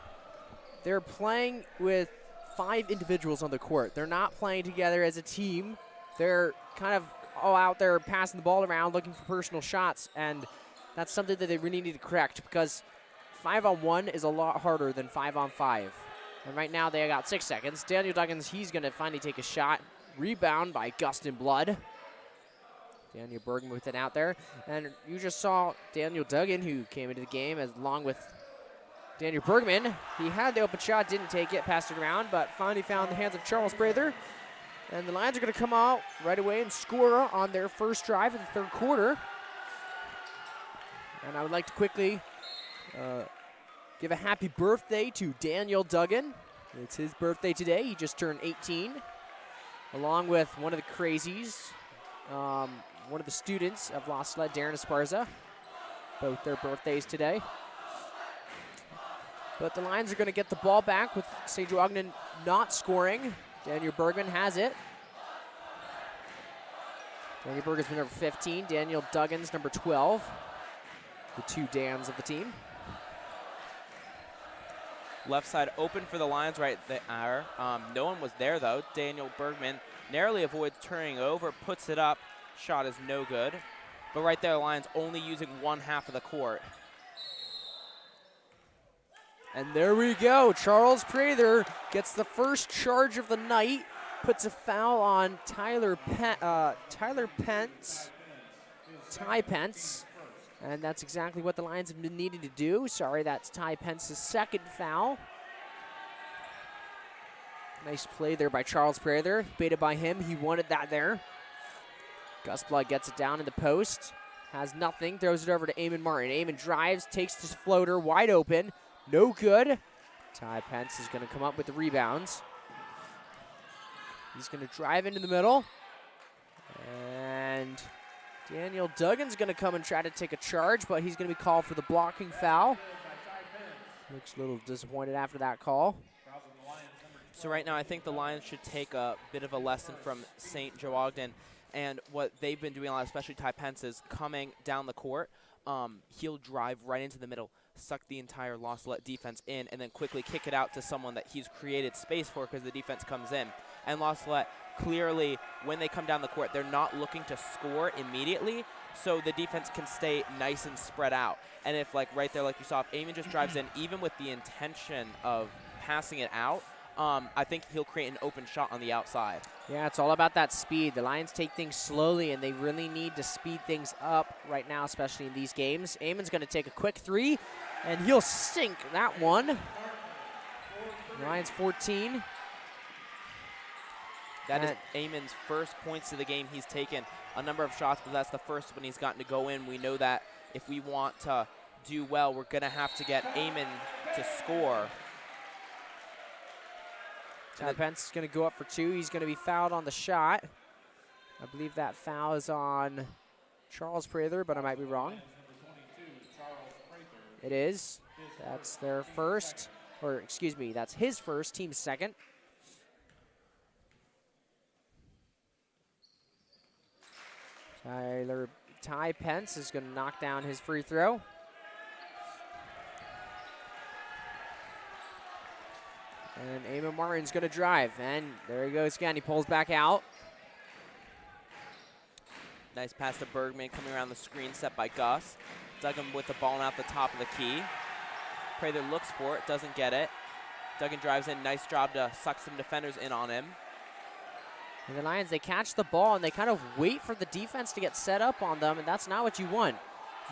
they're playing with 5 individuals on the court. They're not playing together as a team. They're kind of all out there passing the ball around, looking for personal shots, and that's something that they really need to correct because 5-on-1 is a lot harder than 5-on-5. And right now they got 6 seconds. Daniel Duggins, he's going to finally take a shot. Rebound by Gustin Blood. Daniel Bergman with it out there. And you just saw Daniel Duggan, who came into the game along with Daniel Bergman. He had the open shot, didn't take it, passed it around, but finally found the hands of Charles Prather. And the Lions are going to come out right away and score on their first drive of the third quarter. And I would like to quickly give a happy birthday to Daniel Duggan. It's his birthday today. He just turned 18, along with one of the crazies, one of the students of La Salette, Darren Esparza. Both their birthdays today. But the Lions are going to get the ball back with St. Joe-Ogden not scoring. Daniel Bergman has it. Daniel Bergman's number 15. Daniel Duggan's number 12. The 2 Dans of the team. Left side open for the Lions right there. No one was there, though. Daniel Bergman narrowly avoids turning over, puts it up. Shot is no good. But right there, the Lions only using one half of the court. And there we go. Charles Prather gets the first charge of the night, puts a foul on Ty Pence. And that's exactly what the Lions have been needing to do. Sorry, that's Ty Pence's second foul. Nice play there by Charles Prather. Baited by him. He wanted that there. Gus Blood gets it down in the post. Has nothing. Throws it over to Eamon Martin. Eamon drives, takes this floater wide open. No good. Ty Pence is going to come up with the rebounds. He's going to drive into the middle. And Daniel Duggan's going to come and try to take a charge, but he's going to be called for the blocking foul. Looks a little disappointed after that call. So right now I think the Lions should take a bit of a lesson from St. Joe-Ogden. And what they've been doing a lot, especially Ty Pence, is coming down the court. He'll drive right into the middle, suck the entire La Salette defense in, and then quickly kick it out to someone that he's created space for because the defense comes in. And La Salette, clearly, when they come down the court, they're not looking to score immediately, so the defense can stay nice and spread out. And if, like, right there, like you saw, if Eamon just drives in, even with the intention of passing it out, I think he'll create an open shot on the outside. Yeah, it's all about that speed. The Lions take things slowly, and they really need to speed things up right now, especially in these games. Eamon's going to take a quick 3, and he'll sink that one. Lions 14. That is Eamon's first points of the game. He's taken a number of shots, but that's the first one he's gotten to go in. We know that if we want to do well, we're going to have to get Eamon to score. Ty Pence is going to go up for 2. He's going to be fouled on the shot. I believe that foul is on Charles Prather, but I might be wrong. It is. That's their first, or excuse me, that's his first, team's second. Ty Pence is going to knock down his free throw. And Eamon Martin's going to drive, and there he goes again. He pulls back out. Nice pass to Bergman coming around the screen, set by Gus. Duggan with the ball out the top of the key. Prather looks for it, doesn't get it. Duggan drives in, nice job to suck some defenders in on him. And the Lions, they catch the ball, and they kind of wait for the defense to get set up on them, and that's not what you want.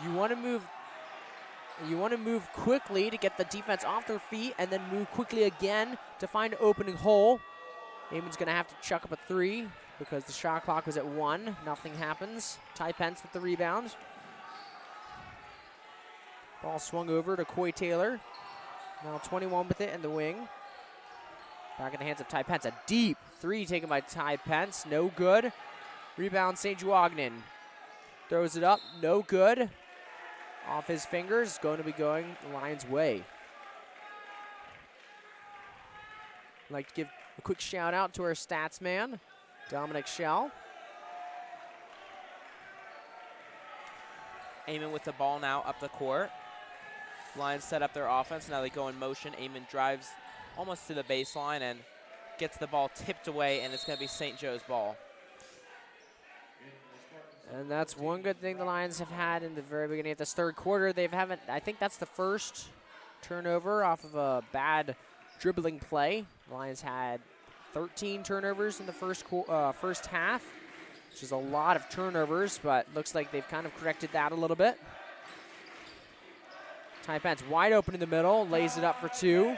You want to move quickly to get the defense off their feet and then move quickly again to find an opening hole. Eamon's going to have to chuck up a 3. because the shot clock was at 1. Nothing happens. Ty Pence with the rebound. Ball swung over to Coy Taylor. Now 21 with it in the wing. Back in the hands of Ty Pence. A deep 3 taken by Ty Pence. No good. Rebound St. Joseph-Ogden. Throws it up. No good. Off his fingers. Going to be going the Lions' way. I'd like to give a quick shout out to our stats man, Dominic Schell. Amon with the ball now up the court. Lions set up their offense. Now they go in motion. Amon drives almost to the baseline and gets the ball tipped away, and it's going to be St. Joe's ball. And that's one good thing the Lions have had in the very beginning of this third quarter. I think that's the first turnover off of a bad dribbling play. The Lions had 13 turnovers in the first half, which is a lot of turnovers, but looks like they've kind of corrected that a little bit. Ty Pence wide open in the middle, lays it up for 2.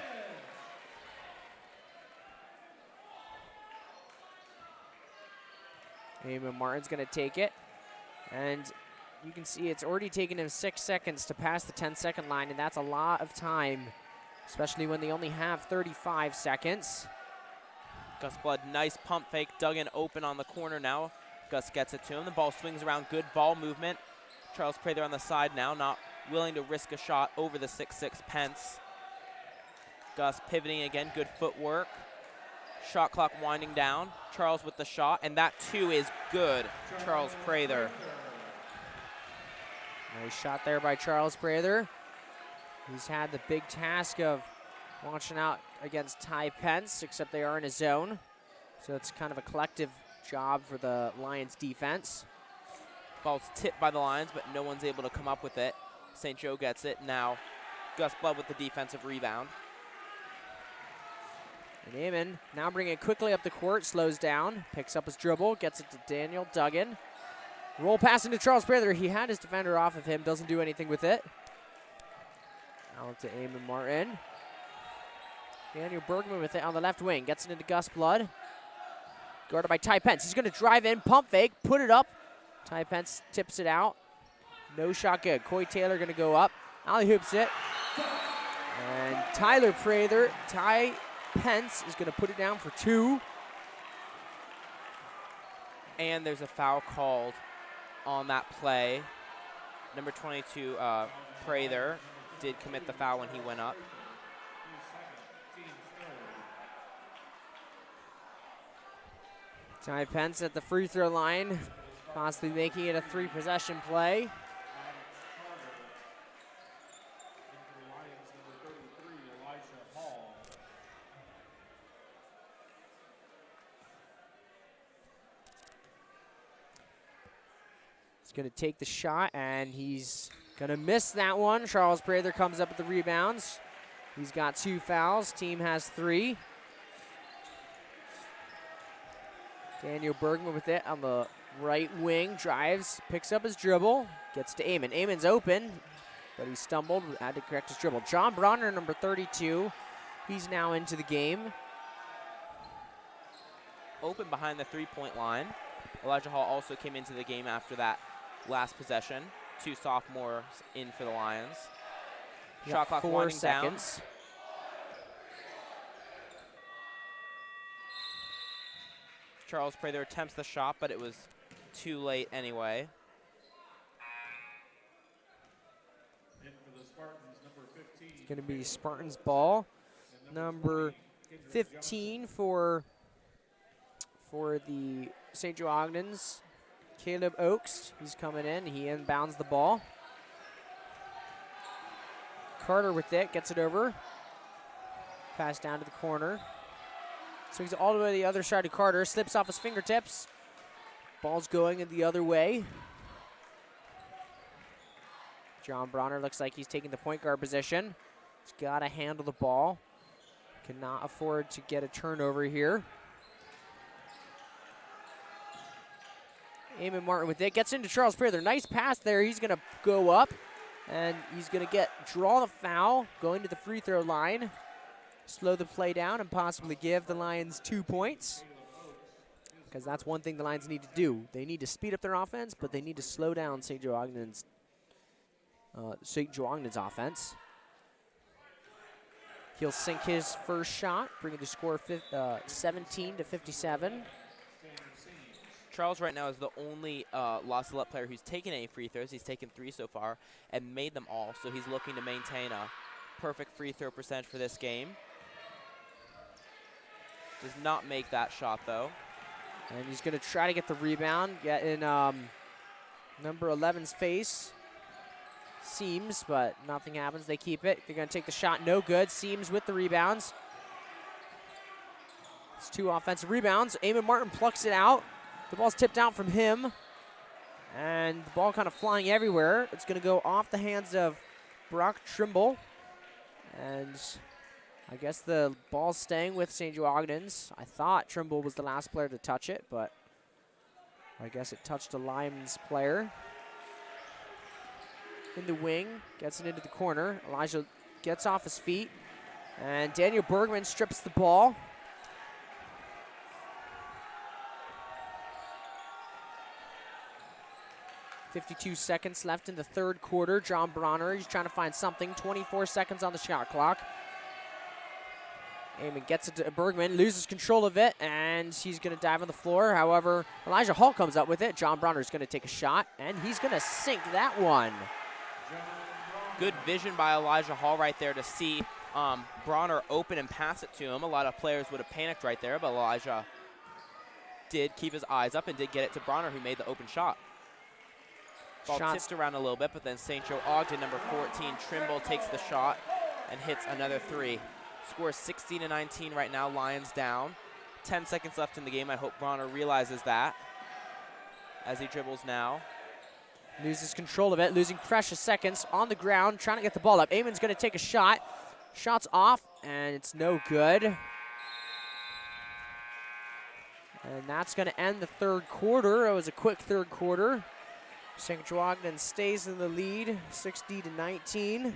Amon Martin's going to take it. And you can see it's already taken him 6 seconds to pass the 10-second line, and that's a lot of time, especially when they only have 35 seconds. Gus Blood, nice pump fake, dug in open on the corner now. Gus gets it to him. The ball swings around, good ball movement. Charles Prather on the side now, not willing to risk a shot over the 6'6" Pence. Gus pivoting again, good footwork. Shot clock winding down. Charles with the shot, and that too is good. Charles Prather. Nice shot there by Charles Prather. He's had the big task of watching out against Ty Pence, except they are in a zone. So it's kind of a collective job for the Lions defense. Ball's tipped by the Lions, but no one's able to come up with it. St. Joe gets it. Now Gus Blood with the defensive rebound. And Amon now bringing it quickly up the court, slows down, picks up his dribble, gets it to Daniel Duggan. Roll pass into Charles Prather. He had his defender off of him, doesn't do anything with it. Out to Amon Martin. Daniel Bergman with it on the left wing, gets it into Gus Blood. Guarded by Ty Pence. He's going to drive in, pump fake, put it up. Ty Pence tips it out. No shot good. Coy Taylor going to go up. Alley hoops it. And Ty Pence is going to put it down for 2. And there's a foul called on that play. Number 22, Prather, did commit the foul when he went up. Ty Pence at the free throw line, possibly making it a 3-possession play. He's going to take the shot, and he's going to miss that one. Charles Prather comes up with the rebounds. He's got 2 fouls. Team has 3. Daniel Bergman with it on the right wing. Drives, picks up his dribble, gets to Amon. Amon's open, but he stumbled, had to correct his dribble. John Bronner, number 32. He's now into the game. Open behind the 3-point line. Elijah Hall also came into the game after that last possession. 2 sophomores in for the Lions. Shot clock 4 winding seconds. down. Charles Prather attempts the shot, but it was too late anyway. It's going to be Spartans ball. Number 15 for the St. Joe-Ogdens, Caleb Oakes. He's coming in. He inbounds the ball. Carter with it, gets it over. Pass down to the corner. Swings it all the way to the other side to Carter. Slips off his fingertips. Ball's going in the other way. John Bronner looks like he's taking the point guard position. He's got to handle the ball. Cannot afford to get a turnover here. Amon Martin with it. Gets into Charles Prather. Nice pass there. He's going to go up. And he's going to draw the foul. Going to the free throw line. Slow the play down and possibly give the Lions 2 points. because that's one thing the Lions need to do. They need to speed up their offense, but they need to slow down St. Joe-Ogden's offense. He'll sink his first shot, bringing the score 17 to 57. Charles right now is the only La Salette player who's taken any free throws. He's taken 3 so far and made them all, so he's looking to maintain a perfect free throw percentage for this game. Does not make that shot, though. And he's going to try to get the rebound, get in number 11's face. Seams, but nothing happens. They keep it. They're going to take the shot. No good. Seams with the rebounds. It's 2 offensive rebounds. Eamon Martin plucks it out. The ball's tipped out from him. And the ball kind of flying everywhere. It's going to go off the hands of Brock Trimble. And I guess the ball's staying with St. Joe-Ogden's. I thought Trimble was the last player to touch it, but I guess it touched a Lions player. In the wing, gets it into the corner. Elijah gets off his feet, and Daniel Bergman strips the ball. .52 seconds left in the third quarter. John Bronner, he's trying to find something. 24 seconds on the shot clock. Eamon gets it to Bergman, loses control of it, and he's going to dive on the floor. However, Elijah Hall comes up with it. John Bronner's going to take a shot, and he's going to sink that one. Good vision by Elijah Hall right there to see Bronner open and pass it to him. A lot of players would have panicked right there, but Elijah did keep his eyes up and did get it to Bronner, who made the open shot. Ball tipped around a little bit, but then St. Joe-Ogden, number 14, Trimble, takes the shot and hits another 3. Score 16 to 19 right now. Lions down. 10 seconds left in the game. I hope Bronner realizes that as he dribbles now. Loses control of it, losing precious seconds on the ground, trying to get the ball up. Eamon's going to take a shot. Shot's off, and it's no good. And that's going to end the third quarter. It was a quick third quarter. St. Joe-Ogden stays in the lead, 60 to 19. And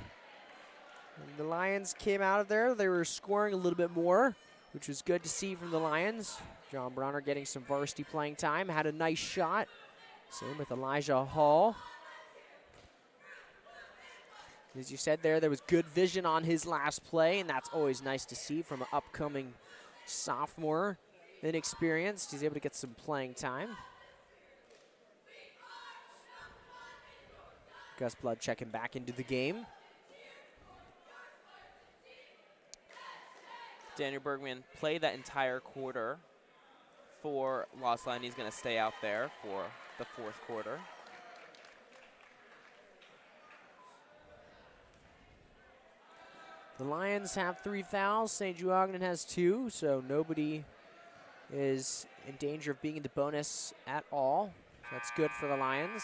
the Lions came out of there. They were scoring a little bit more, which was good to see from the Lions. John Bronner getting some varsity playing time, had a nice shot. Same with Elijah Hall. As you said there was good vision on his last play, and that's always nice to see from an upcoming sophomore. Inexperienced, he's able to get some playing time. Gus Blood checking back into the game. Daniel Bergman played that entire quarter for Lost Line. He's going to stay out there for the fourth quarter. The Lions have 3 fouls. St. Joe-Ogden has 2, so nobody is in danger of being in the bonus at all. That's good for the Lions.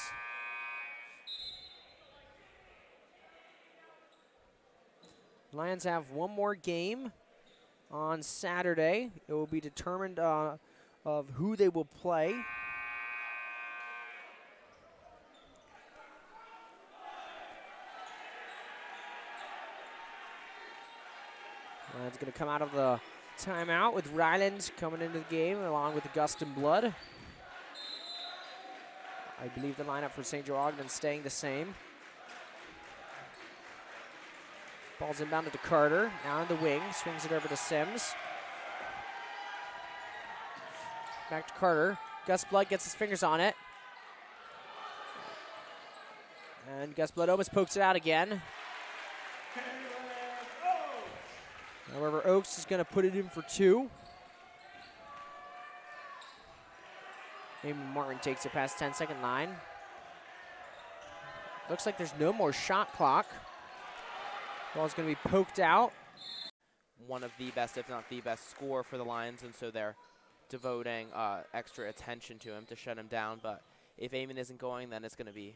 Lions have one more game on Saturday. It will be determined of who they will play. Lions going to come out of the timeout with Ryland coming into the game along with Augustin Blood. I believe the lineup for St. Joe-Ogden staying the same. Ball's inbounded to Carter, now in the wing, swings it over to Sims. Back to Carter. Gus Blood gets his fingers on it. And Gus Blood almost pokes it out again. However, Oaks is going to put it in for 2. Eamon Martin takes it past 10-second line. Looks like there's no more shot clock. Ball's going to be poked out. One of the best, if not the best, score for the Lions, and so they're devoting extra attention to him to shut him down. But if Eamon isn't going, then it's going to be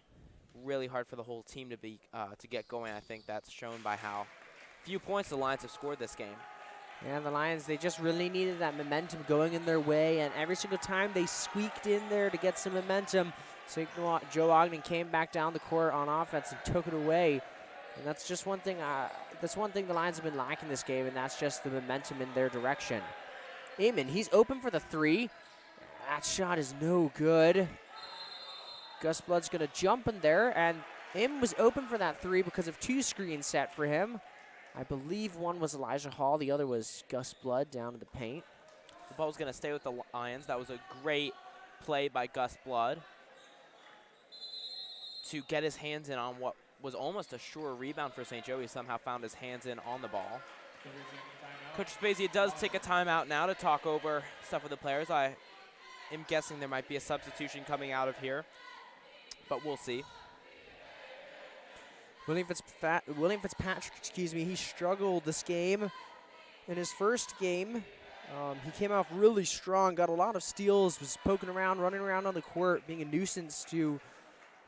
really hard for the whole team to get going. I think that's shown by how few points the Lions have scored this game. And the Lions, they just really needed that momentum going in their way, and every single time they squeaked in there to get some momentum, St. Joe-Ogden came back down the court on offense and took it away. And that's just one thing. That's one thing the Lions have been lacking this game, and that's just the momentum in their direction. Eamon, he's open for the 3. That shot is no good. Gus Blood's going to jump in there, and Im was open for that three because of 2 screens set for him. I believe one was Elijah Hall, the other was Gus Blood down in the paint. The ball's going to stay with the Lions. That was a great play by Gus Blood to get his hands in on what was almost a sure rebound for St. Joe. He somehow found his hands in on the ball. Coach Spezia does take a timeout now to talk over stuff with the players. I am guessing there might be a substitution coming out of here, but we'll see. William Fitzpatrick, he struggled this game. In his first game, he came off really strong, got a lot of steals, was poking around, running around on the court, being a nuisance to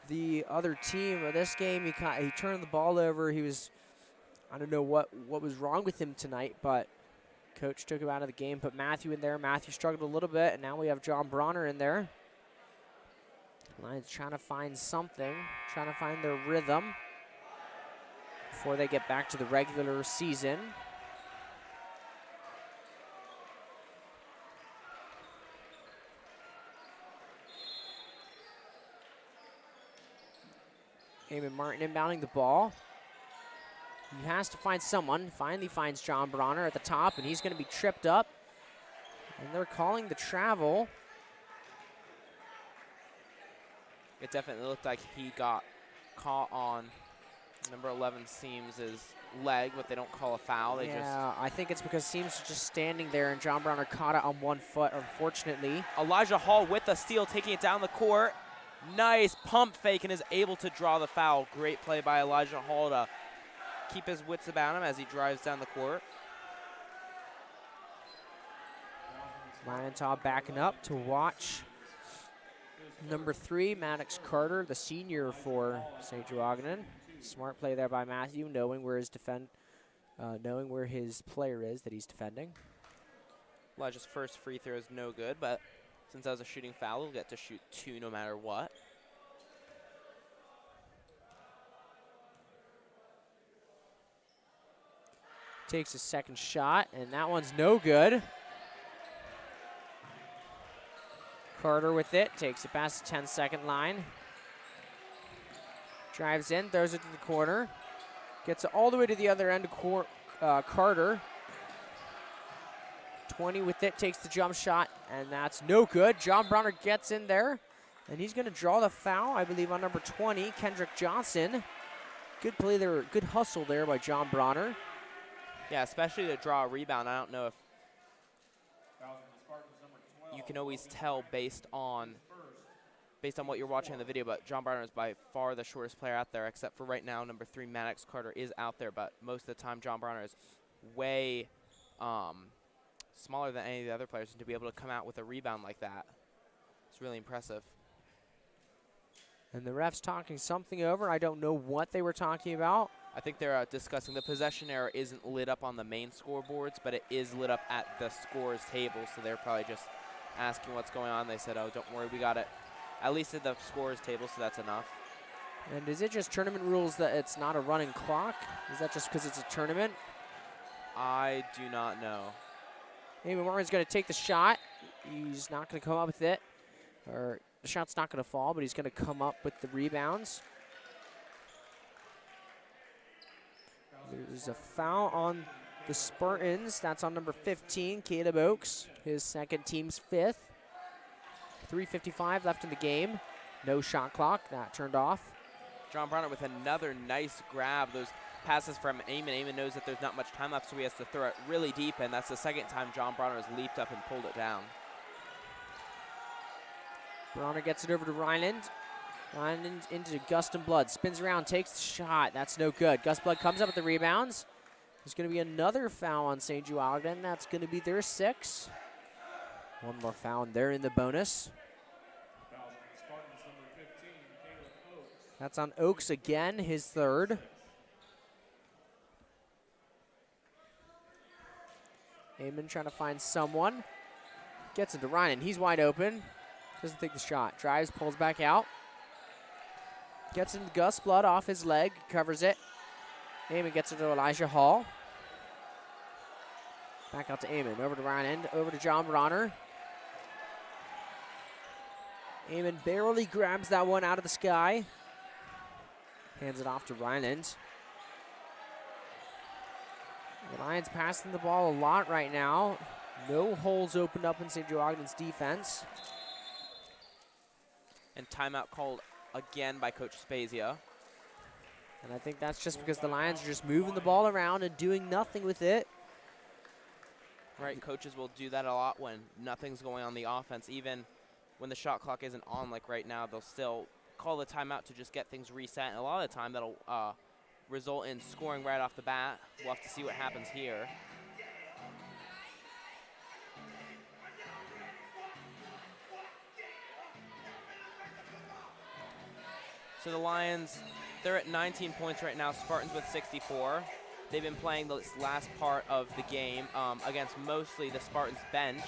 the other team. But this game, he turned the ball over. He was, I don't know what was wrong with him tonight, but coach took him out of the game, put Matthew in there. Matthew struggled a little bit, and now we have John Bronner in there. Lions trying to find something, trying to find their rhythm before they get back to the regular season. Eamon Martin inbounding the ball. He has to find someone. Finally finds John Bronner at the top, and he's going to be tripped up. And they're calling the travel. It definitely looked like he got caught on number 11 Seams' leg, but they don't call a foul. I think it's because Seams was just standing there, and John Bronner caught it on 1 foot, unfortunately. Elijah Hall with the steal, taking it down the court. Nice pump fake, and is able to draw the foul. Great play by Elijah Hall to keep his wits about him as he drives down the court. Liontop backing up to watch number 3, Maddox Carter, the senior for St. Joe-Ogden. Smart play there by Matthew, knowing where his player is that he's defending. Elijah's first free throw is no good, but since that was a shooting foul, he'll get to shoot 2 no matter what. Takes his second shot, and that one's no good. Carter with it, takes it past the 10-second line. Drives in, throws it to the corner. Gets it all the way to the other end of Carter. 20 with it, takes the jump shot, and that's no good. John Bronner gets in there, and he's going to draw the foul, I believe, on number 20, Kendrick Johnson. Good play there, good hustle there by John Bronner. Yeah, especially to draw a rebound. I don't know if you can always tell based on what you're watching in the video, but John Bronner is by far the shortest player out there, except for right now, number 3, Maddox Carter is out there, but most of the time, John Bronner is way smaller than any of the other players, and to be able to come out with a rebound like that, it's really impressive. And the ref's talking something over. I don't know what they were talking about. I think they're discussing the possession error isn't lit up on the main scoreboards, but it is lit up at the scorer's table, so they're probably just asking what's going on. They said, oh, don't worry, we got it at least at the scorer's table, so that's enough. And is it just tournament rules that it's not a running clock? Is that just because it's a tournament? I do not know. Eamon Martin's going to take the shot. He's not going to come up with it. Or the shot's not going to fall, but he's going to come up with the rebounds. There's a foul on the Spartans. That's on number 15, Caleb Oakes, his second, team's 5th. 3:55 left in the game. No shot clock. That turned off. John Bronner with another nice grab. Those passes from Eamon. Eamon knows that there's not much time left, so he has to throw it really deep, and that's the second time John Bronner has leaped up and pulled it down. Bronner gets it over to Rhineland. Rhineland into Gustin Blood. Spins around, takes the shot. That's no good. Gus Blood comes up with the rebounds. There's going to be another foul on St. Joe-Ogden. That's going to be their 6th. One more foul, and they're in the bonus. That's on Oakes again, his 3rd. Eamon trying to find someone. Gets into Ryan. He's wide open. Doesn't take the shot. Drives, pulls back out. Gets into Gus Blood off his leg. Covers it. Eamon gets it to Elijah Hall. Back out to Eamon. Over to Ryan. Over to John Bronner. Eamon barely grabs that one out of the sky. Hands it off to Ryland. The Lions passing the ball a lot right now. No holes opened up in St. Joe Ogden's defense. And timeout called again by Coach Spezia. And I think that's just because the Lions are just moving the ball around and doing nothing with it. Right, coaches will do that a lot when nothing's going on the offense. Even when the shot clock isn't on, like right now, they'll still call the timeout to just get things reset. And a lot of the time, that'll result in scoring right off the bat. We'll have to see what happens here. So the Lions, they're at 19 points right now. Spartans with 64. They've been playing this last part of the game against mostly the Spartans bench.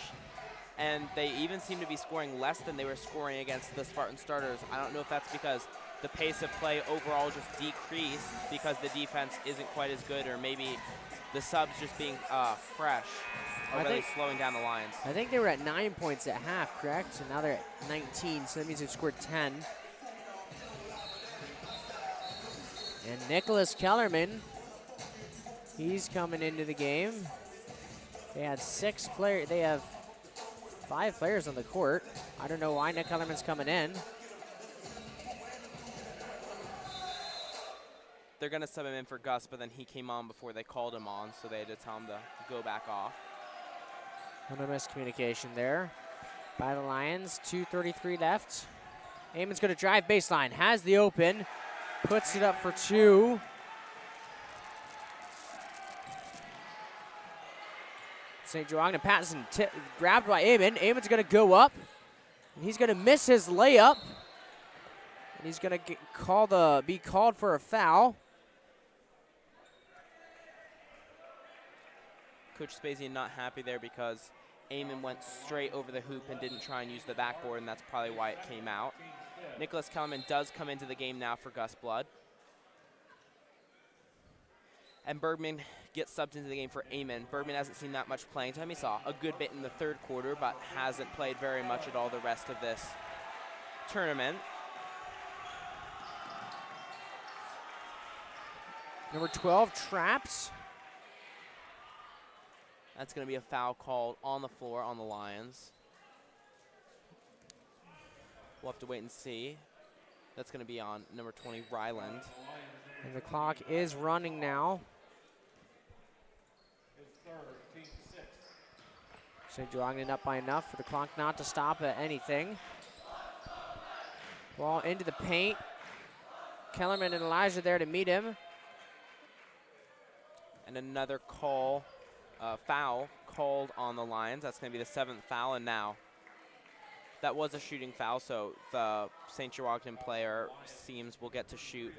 And they even seem to be scoring less than they were scoring against the Spartan starters. I don't know if that's because the pace of play overall just decreased because the defense isn't quite as good, or maybe the subs just being fresh are really slowing down the Lions. I think they were at 9 points at half, correct? So now they're at 19, so that means they've scored 10. And Nicholas Kellerman, he's coming into the game. They had 6 players. They have 5 players on the court. I don't know why Nick Kellerman's coming in. They're going to sub him in for Gus, but then he came on before they called him on, so they had to tell him to go back off. No miscommunication there by the Lions. 2:33 left. Eamon's going to drive baseline. Has the open. Puts it up for 2. St. Joe Ogden Patterson grabbed by Eamon. Eamon's going to go up. And he's going to miss his layup. And he's going to be called for a foul. Coach Spezia not happy there because Eamon went straight over the hoop and didn't try and use the backboard, and that's probably why it came out. Nicholas Kellerman does come into the game now for Gus Blood. And Bergman gets subbed into the game for Eamon. Bergman hasn't seen that much playing time. He saw a good bit in the third quarter, but hasn't played very much at all the rest of this tournament. Number 12, Traps. That's going to be a foul called on the floor on the Lions. We'll have to wait and see. That's going to be on number 20, Ryland. And the clock is running now. St. Joe Ogden up by enough for the clock not to stop at anything. Ball into the paint. Kellerman and Elijah there to meet him. And another foul called on the Lions. That's going to be the 7th foul, and now that was a shooting foul, so the St. Joe Ogden player will get to shoot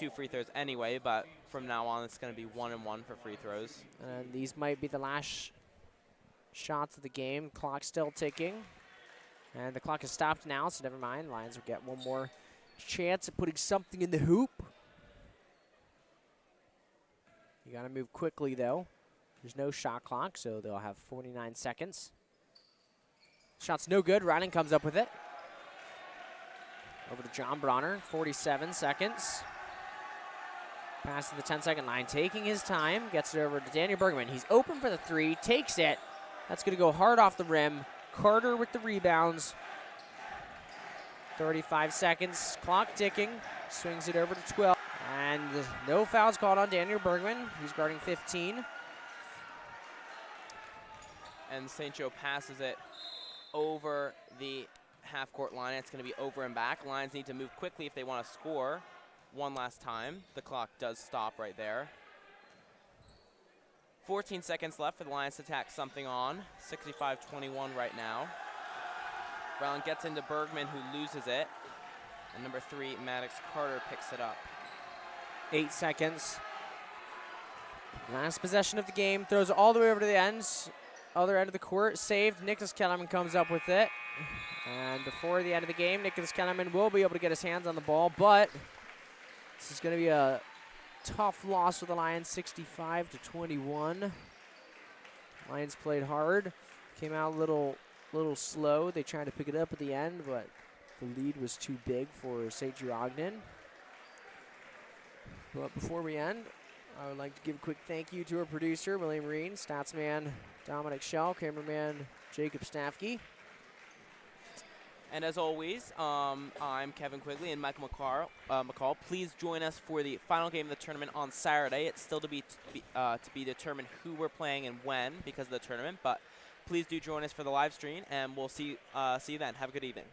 2 free throws anyway, but from now on it's going to be 1 and 1 for free throws. And these might be the last shots of the game. Clock still ticking. And the clock has stopped now, so never mind. Lions will get one more chance at putting something in the hoop. You got to move quickly, though. There's no shot clock, so they'll have 49 seconds. Shot's no good. Ryland comes up with it. Over to John Bronner, 47 seconds. Pass to the 10-second line, taking his time. Gets it over to Daniel Bergman. He's open for the 3, takes it. That's going to go hard off the rim. Carter with the rebounds. 35 seconds, clock ticking. Swings it over to 12. And no fouls called on Daniel Bergman. He's guarding 15. And St. Joe passes it over the half-court line. It's going to be over and back. Lions need to move quickly if they want to score one last time. The clock does stop right there. 14 seconds left for the Lions to tack something on. 65-21 right now. Brown gets into Bergman, who loses it. And number 3, Maddox Carter picks it up. 8 seconds. Last possession of the game. Throws it all the way over to the ends. Other end of the court. Saved. Nicholas Kellerman comes up with it. And before the end of the game, Nicholas Kellerman will be able to get his hands on the ball. But this is going to be a tough loss for the Lions, 65-21. Lions played hard. Came out a little slow. They tried to pick it up at the end, but the lead was too big for St. Ogden. But before we end, I would like to give a quick thank you to our producer, William Reen, statsman Dominic Schell, cameraman Jacob Stafke. And as always, I'm Kevin Quigley and Michael McCall. Please join us for the final game of the tournament on Saturday. It's still to be determined who we're playing and when because of the tournament. But please do join us for the live stream, and we'll see you then. Have a good evening.